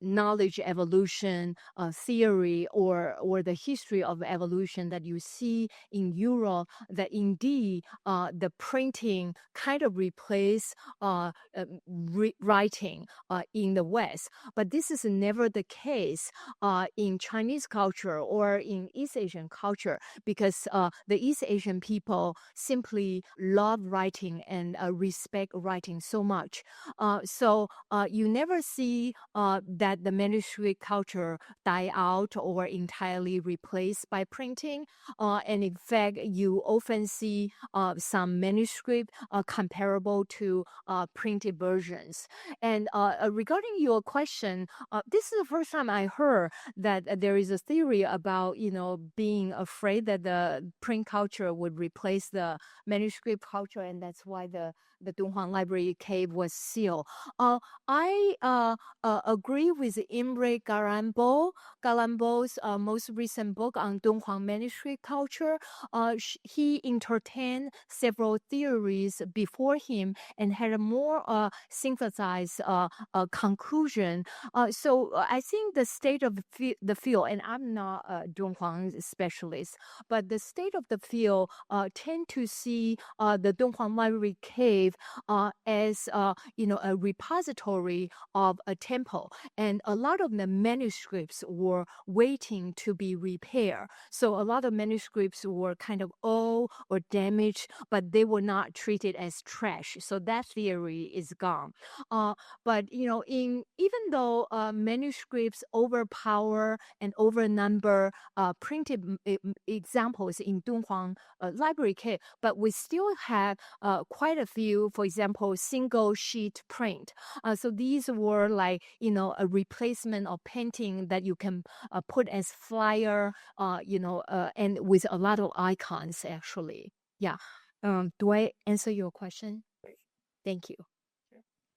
knowledge evolution theory or the history of evolution that you see in Europe, that indeed the printing kind of replaced writing in the West. But this is never the case in Chinese culture or in East Asian culture, because the East Asian people simply love writing and respect writing so much. So you never see that the manuscript culture die out or entirely replaced by printing. And in fact, you often see some manuscript comparable to printed versions. And regarding your question, this is the first time I heard that there is a theory about, being afraid that the print culture would replace the manuscript culture, and that's why the Dunhuang Library cave was sealed. I agree with Imre Garambo's most recent book on Dunhuang manuscript culture. He entertained several theories before him and had a more synthesized conclusion. So I think the state of the field, and I'm not a Dunhuang specialist, but the state of the field tend to see the Dunhuang Library cave as a repository of a temple, and a lot of the manuscripts were waiting to be repaired. So a lot of manuscripts were kind of old or damaged, but they were not treated as trash. So that theory is gone. But even though manuscripts overpower and overnumber printed examples in Dunhuang Library cave, but we still have quite a few, for example, single sheet print. So these were like, a replacement of painting that you can put as flyer, and with a lot of icons, actually. Yeah. Do I answer your question? Thank you.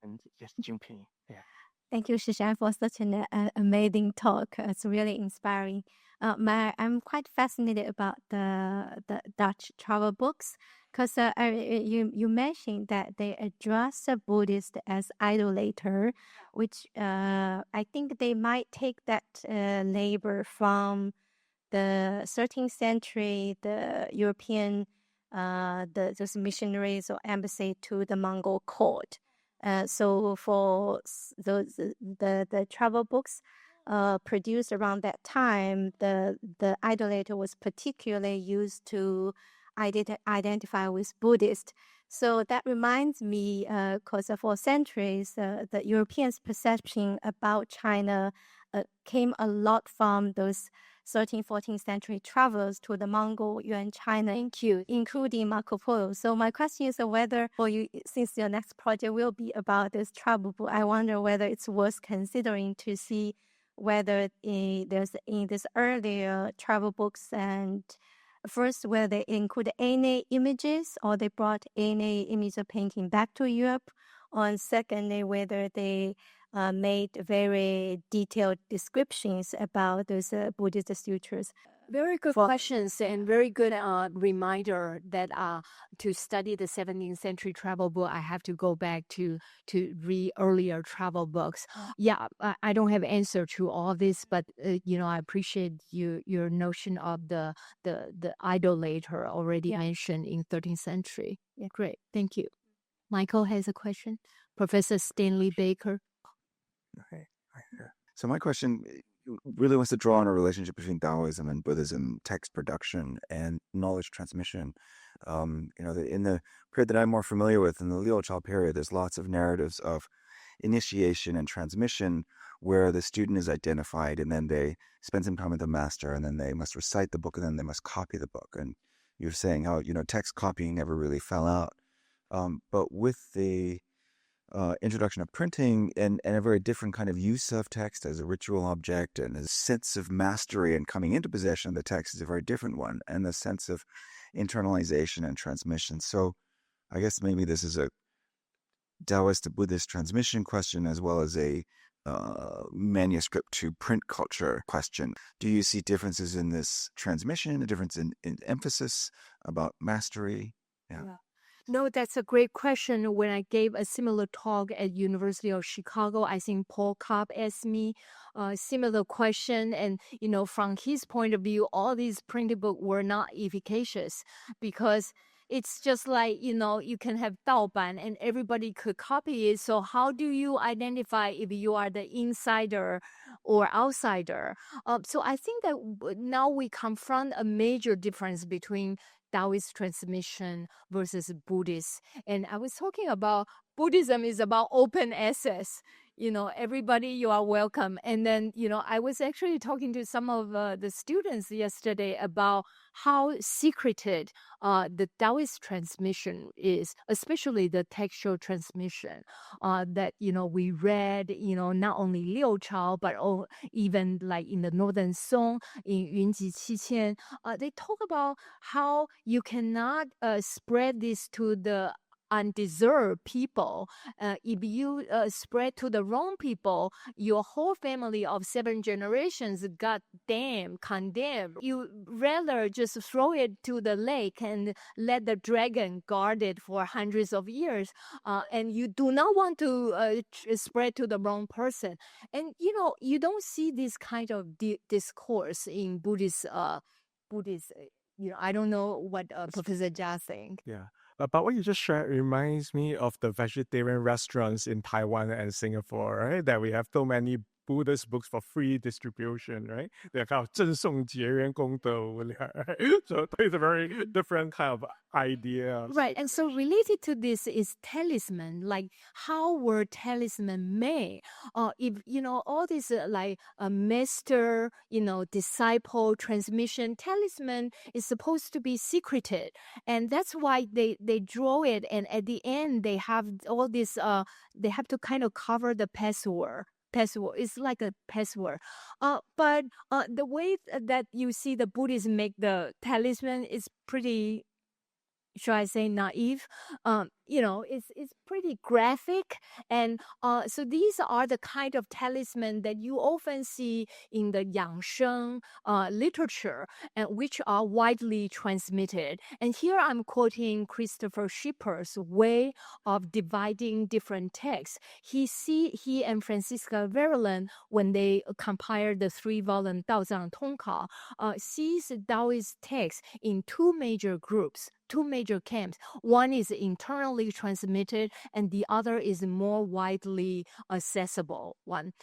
And yes, Jinping. Yeah. Thank you, Shih-shan, for such an amazing talk. It's really inspiring. I'm quite fascinated about the Dutch travel books, because you mentioned that they address the Buddhist as idolater, which I think they might take that labor from the 13th century, the European, those missionaries or embassy to the Mongol court. So for the travel books produced around that time, the idolater was particularly used to identify with Buddhist. So that reminds me, because for centuries, the Europeans' perception about China came a lot from those 13th, 14th century travelers to the Mongol, Yuan China, including Marco Polo. So my question is whether for you, since your next project will be about this travel book, I wonder whether it's worth considering to see whether there's in this earlier travel books, and first whether they include any images or they brought any image of painting back to Europe, and secondly whether they made very detailed descriptions about those Buddhist sutras. Very good questions, and very good reminder that to study the 17th century travel book, I have to go back to read earlier travel books. Yeah, I don't have answer to all this, but I appreciate your notion of the idolater already mentioned in 13th century. Yeah, great, thank you. Michael has a question. Professor Stanley Baker. Okay. So my question really wants to draw on a relationship between Taoism and Buddhism, text production and knowledge transmission. In the period that I'm more familiar with, in the Liuchao period, there's lots of narratives of initiation and transmission where the student is identified and then they spend some time with the master and then they must recite the book and then they must copy the book. And you're saying how, text copying never really fell out. But with the introduction of printing and a very different kind of use of text as a ritual object, and a sense of mastery and coming into possession of the text is a very different one, and the sense of internalization and transmission. So I guess maybe this is a Taoist to Buddhist transmission question as well as a manuscript to print culture question. Do you see differences in this transmission, a difference in emphasis about mastery? Yeah. No, that's a great question. When I gave a similar talk at University of Chicago, I think Paul Cobb asked me a similar question. And, from his point of view, all these printed books were not efficacious because it's just like, you can have Daoban and everybody could copy it. So how do you identify if you are the insider or outsider? So I think that now we confront a major difference between Taoist transmission versus Buddhist. And I was talking about Buddhism is about open access. Everybody, you are welcome. And then, I was actually talking to some of the students yesterday about how secreted the Taoist transmission is, especially the textual transmission that, we read, not only Liu Chao, but even like in the Northern Song, in Yunji Qiqian, they talk about how you cannot spread this to the undeserved people. If you spread to the wrong people, your whole family of 7 generations got condemned. You rather just throw it to the lake and let the dragon guard it for hundreds of years. And you do not want to spread to the wrong person. And, you don't see this kind of discourse in Buddhist, I don't know what Professor Jia think. Yeah. But what you just shared reminds me of the vegetarian restaurants in Taiwan and Singapore, right? That we have so many Buddhist books for free distribution, right? They're kind of 赠送结缘功德, right? So it's a very different kind of idea. Right. And so related to this is talisman, like how were talisman made? If, all this like a master, disciple transmission, talisman is supposed to be secreted. And that's why they draw it. And at the end, they have all this, they have to kind of cover the password. It's like a password. But the way that you see the Buddhists make the talisman is pretty, should I say, naive? It's pretty graphic. And so these are the kind of talisman that you often see in the Yangsheng literature, and which are widely transmitted. And here I'm quoting Christopher Schipper's way of dividing different texts. He and Francisca Verlin, when they compiled the 3-volume Daozang Tongkao, sees Taoist texts in 2 major groups, 2 major camps. One is internally transmitted, and the other is more widely accessible one.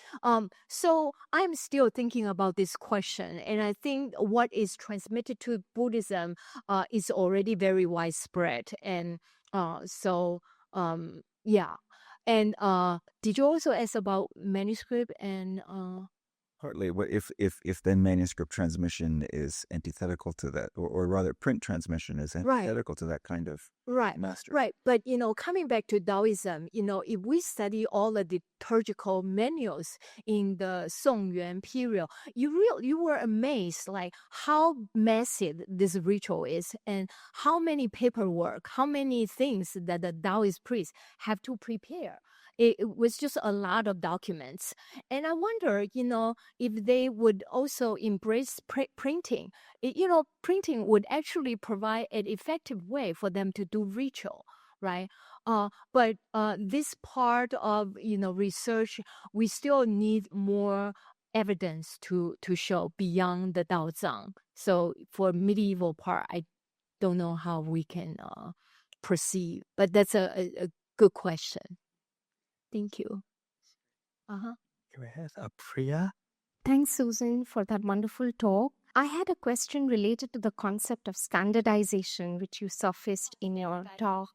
So I'm still thinking about this question, and I think what is transmitted to Buddhism is already very widespread. And yeah. And did you also ask about manuscript and? Partly, what if then manuscript transmission is antithetical to that, or rather print transmission is antithetical to that kind of mastery? Right. But, coming back to Taoism, if we study all the liturgical manuals in the Song Yuan period, you were amazed like how massive this ritual is and how many paperwork, how many things that the Taoist priests have to prepare. It was just a lot of documents. And I wonder, if they would also embrace printing. Printing would actually provide an effective way for them to do ritual, right? But this part of, research, we still need more evidence to show beyond the Daozang. So for medieval part, I don't know how we can proceed, but that's a good question. Thank you. Can we have Priya? Thanks, Susan, for that wonderful talk. I had a question related to the concept of standardization, which you surfaced in your talk.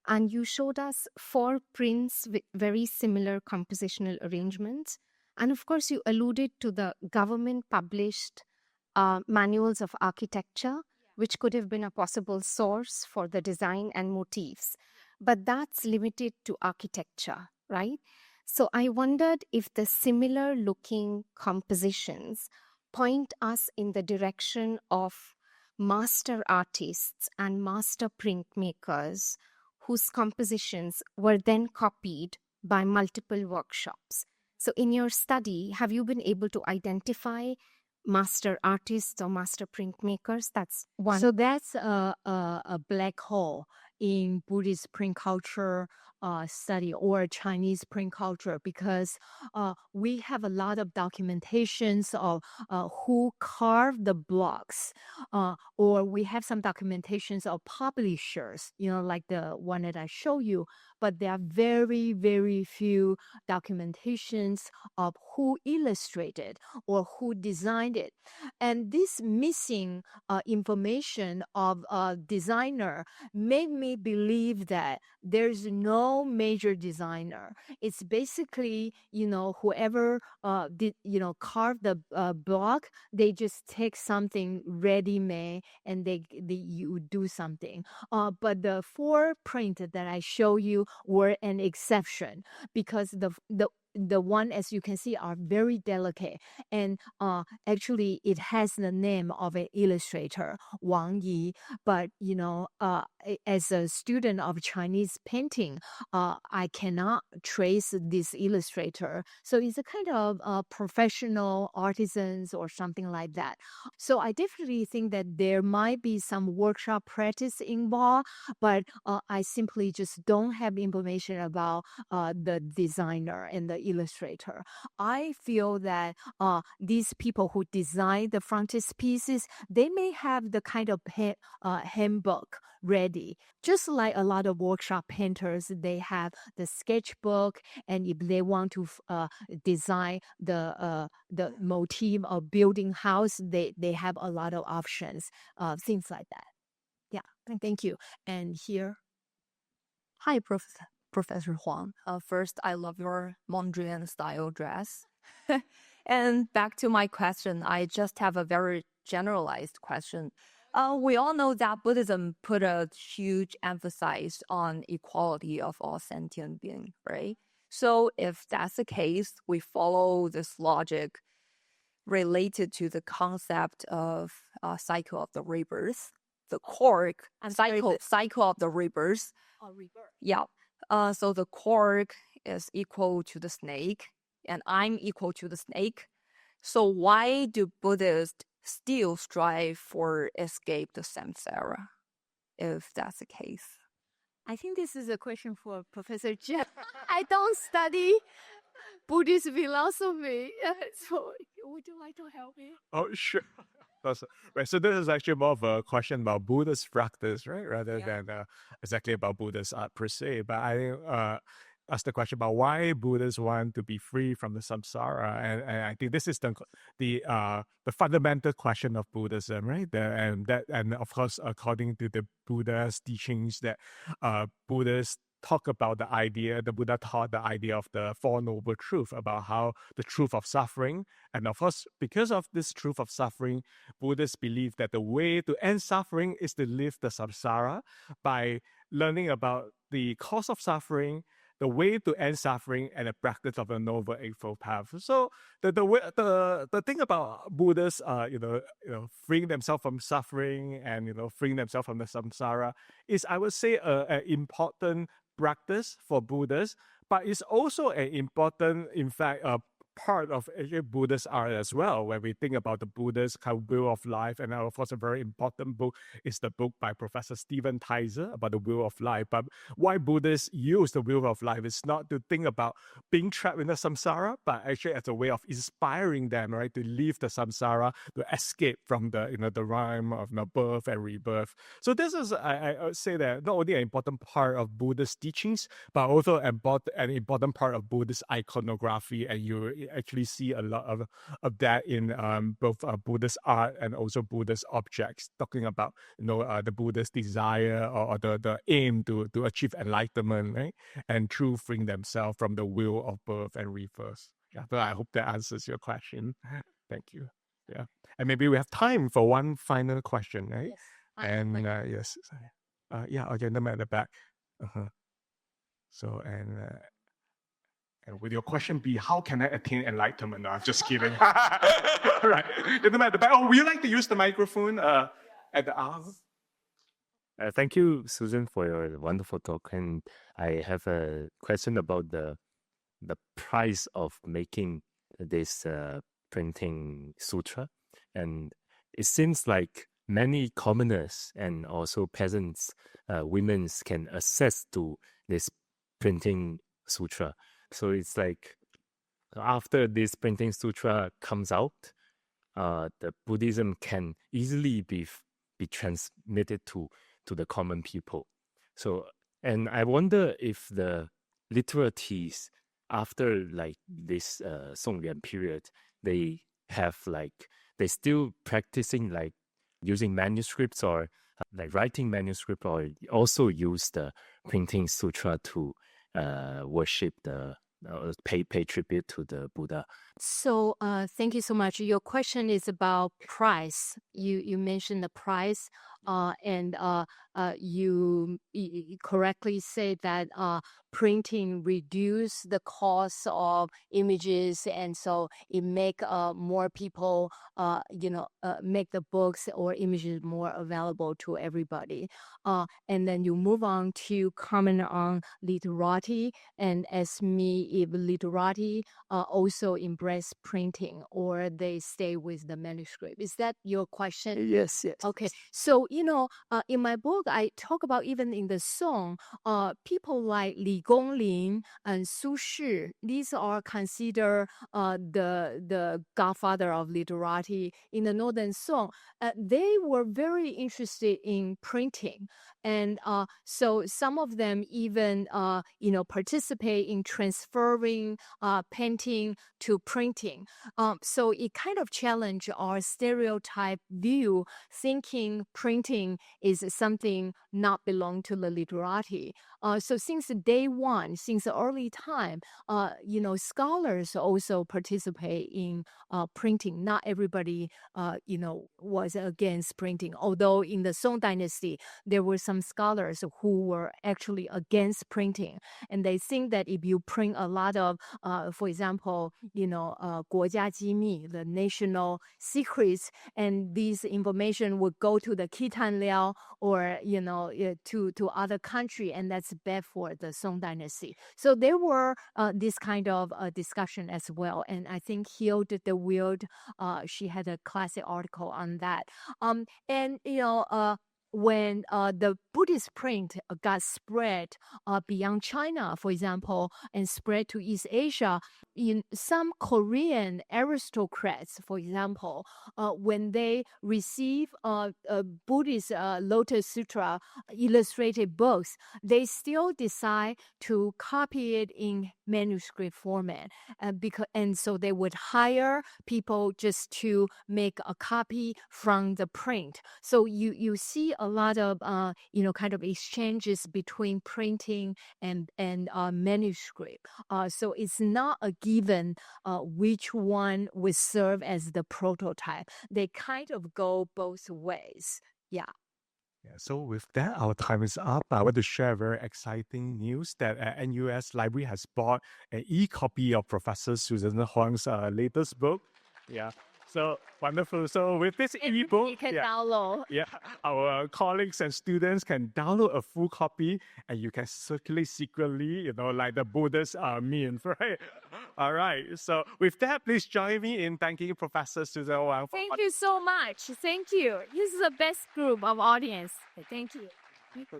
And you showed us 4 prints with very similar compositional arrangements. And of course, you alluded to the government-published manuals of architecture, which could have been a possible source for the design and motifs. But that's limited to architecture. right? So I wondered if the similar looking compositions point us in the direction of master artists and master printmakers whose compositions were then copied by multiple workshops. So in your study, have you been able to identify master artists or master printmakers? That's one. So that's a black hole in Buddhist print culture study or Chinese print culture, because we have a lot of documentations of who carved the blocks, or we have some documentations of publishers, like the one that I show you, but there are very, very few documentations of who illustrated or who designed it. And this missing information of a designer made me believe that there's no major designer. It's basically, whoever did, carve the block, they just take something ready-made and you do something. But the 4 print that I show you were an exception, because the one, as you can see, are very delicate. And actually, it has the name of an illustrator, Wang. But, as a student of Chinese painting, I cannot trace this illustrator. So it's a kind of professional artisans or something like that. So I definitely think that there might be some workshop practice involved, but I simply just don't have information about the designer and the illustrator. I feel that these people who design the frontispieces, they may have the kind of handbook ready. Just like a lot of workshop painters, they have the sketchbook, and if they want to design the motif of building house, they have a lot of options, things like that. Yeah, thank you. And here. Hi, Professor Huang. First, I love your Mondrian style dress. And back to my question, I just have a very generalized question. We all know that Buddhism put a huge emphasis on equality of all sentient beings, right? So if that's the case, we follow this logic related to the concept of cycle of the rebirth, the cork cycle of the rebirth. Yeah. So the cork is equal to the snake, and I'm equal to the snake. So why do Buddhists still strive for escape the samsara, if that's the case? I think this is a question for Professor Jeff. I don't study Buddhist philosophy, so would you like to help me? Oh, sure. Right. So this is actually more of a question about Buddhist practice, right? Rather than exactly about Buddhist art per se. But I think ask the question about why Buddhists want to be free from the samsara, and I think this is the fundamental question of Buddhism, right? And of course, according to the Buddha's teachings, that Buddhists talk about the Buddha taught the idea of the Four Noble Truths, about how the truth of suffering. And of course, because of this truth of suffering, Buddhists believe that the way to end suffering is to leave the samsara by learning about the cause of suffering, the way to end suffering, and the practice of the Noble Eightfold Path. So the thing about Buddhists, freeing themselves from suffering and freeing themselves from the samsara is, I would say, an important practice for Buddhists, but it's also an important, in fact, part of Buddhist art as well. When we think about the Buddhist kind of will of life, and of course a very important book is the book by Professor Stephen Tyser about the will of life. But why Buddhists use the will of life is not to think about being trapped in the samsara, but actually as a way of inspiring them, right, to leave the samsara, to escape from the rhyme of birth and rebirth. So this is, I would say, that not only an important part of Buddhist teachings, but also an important part of Buddhist iconography, and you actually see a lot of that in both Buddhist art and also Buddhist objects, talking about the Buddhist desire or the aim to achieve enlightenment, right, and through freeing themselves from the will of birth and rebirth. Yeah, so I hope that answers your question. Thank you. Yeah, and maybe we have time for one final question, right? Yes. And yes, yeah, okay, the man at the back. So and And will your question be, how can I attain enlightenment? No, I'm just kidding. Right. Gentleman at the back. Oh, would you like to use the microphone at the aisle? Thank you, Susan, for your wonderful talk. And I have a question about the price of making this printing sutra. And it seems like many commoners and also peasants, women can access to this printing sutra. So it's like after this printing sutra comes out, the Buddhism can easily be transmitted to the common people. So, and I wonder if the literates after like this Songyuan period, they have like they still practicing like using manuscripts or like writing manuscript, or also use the printing sutra to worship the pay tribute to the Buddha. So thank you so much. Your question is about price. You mentioned the price, and you correctly say that printing reduce the cost of images, and so it make more people make the books or images more available to everybody. And then you move on to comment on literati, and ask me if literati also embrace printing or they stay with the manuscript. Is that your question? Yes. Okay. So, in my book, I talk about even in the song, people like Li Gonglin and Su Shi, these are considered the godfather of literati in the Northern Song. They were very interested in printing. And so some of them even, participate in transferring painting to printing. So it kind of challenged our stereotype view, thinking printing is something not belong to the literati. So since day one, since the early time, scholars also participate in printing. Not everybody, was against printing. Although in the Song Dynasty, there were some scholars who were actually against printing, and they think that if you print a lot of, for example, 国家机密, the national secrets, and these information would go to the Khitan Liao or to other country, and that's bad for the Song Dynasty. So there were this kind of discussion as well, and I think Hilde de Wild, she had a classic article on that. And when the Buddhist print got spread beyond China, for example, and spread to East Asia, in some Korean aristocrats, for example, when they receive Buddhist Lotus Sutra illustrated books, they still decide to copy it in manuscript format, and so they would hire people just to make a copy from the print. So you see a lot of kind of exchanges between printing and manuscript. So it's not a given which one would serve as the prototype. They kind of go both ways. Yeah. Yeah, so with that, our time is up. I want to share very exciting news that NUS Library has bought an e-copy of Professor Susan Huang's latest book. Yeah, so wonderful. So with this e-book, You can download. yeah, our colleagues and students can download a full copy, and you can circulate secretly, like the Buddhist meme, right? All right. So with that, please join me in thanking Professor Susan Huang. Thank you so much. Thank you. This is the best group of audience. Thank you.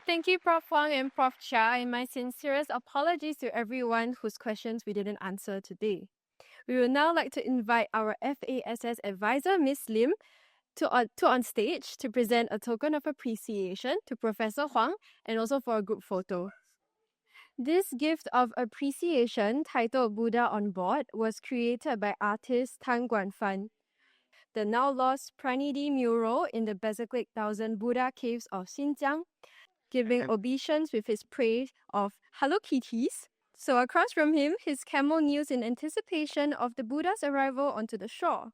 Thank you, Prof. Huang and Prof. Chia, and my sincerest apologies to everyone whose questions we didn't answer today. We would now like to invite our FASS advisor, Ms. Lim, to on stage to present a token of appreciation to Professor Huang and also for a group photo. This gift of appreciation, titled Buddha on Board, was created by artist Tan Guanfan. The now lost Pranidhi mural in the Basilic Thousand Buddha Caves of Xinjiang, giving obeisance with his praise of Hello Kitties. So across from him, his camel kneels in anticipation of the Buddha's arrival onto the shore.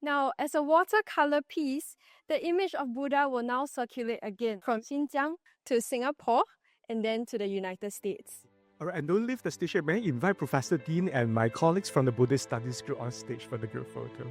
Now, as a watercolor piece, the image of Buddha will now circulate again from Xinjiang to Singapore and then to the United States. All right, and don't leave the stage yet. May I invite Professor Dean and my colleagues from the Buddhist Studies group on stage for the group photo?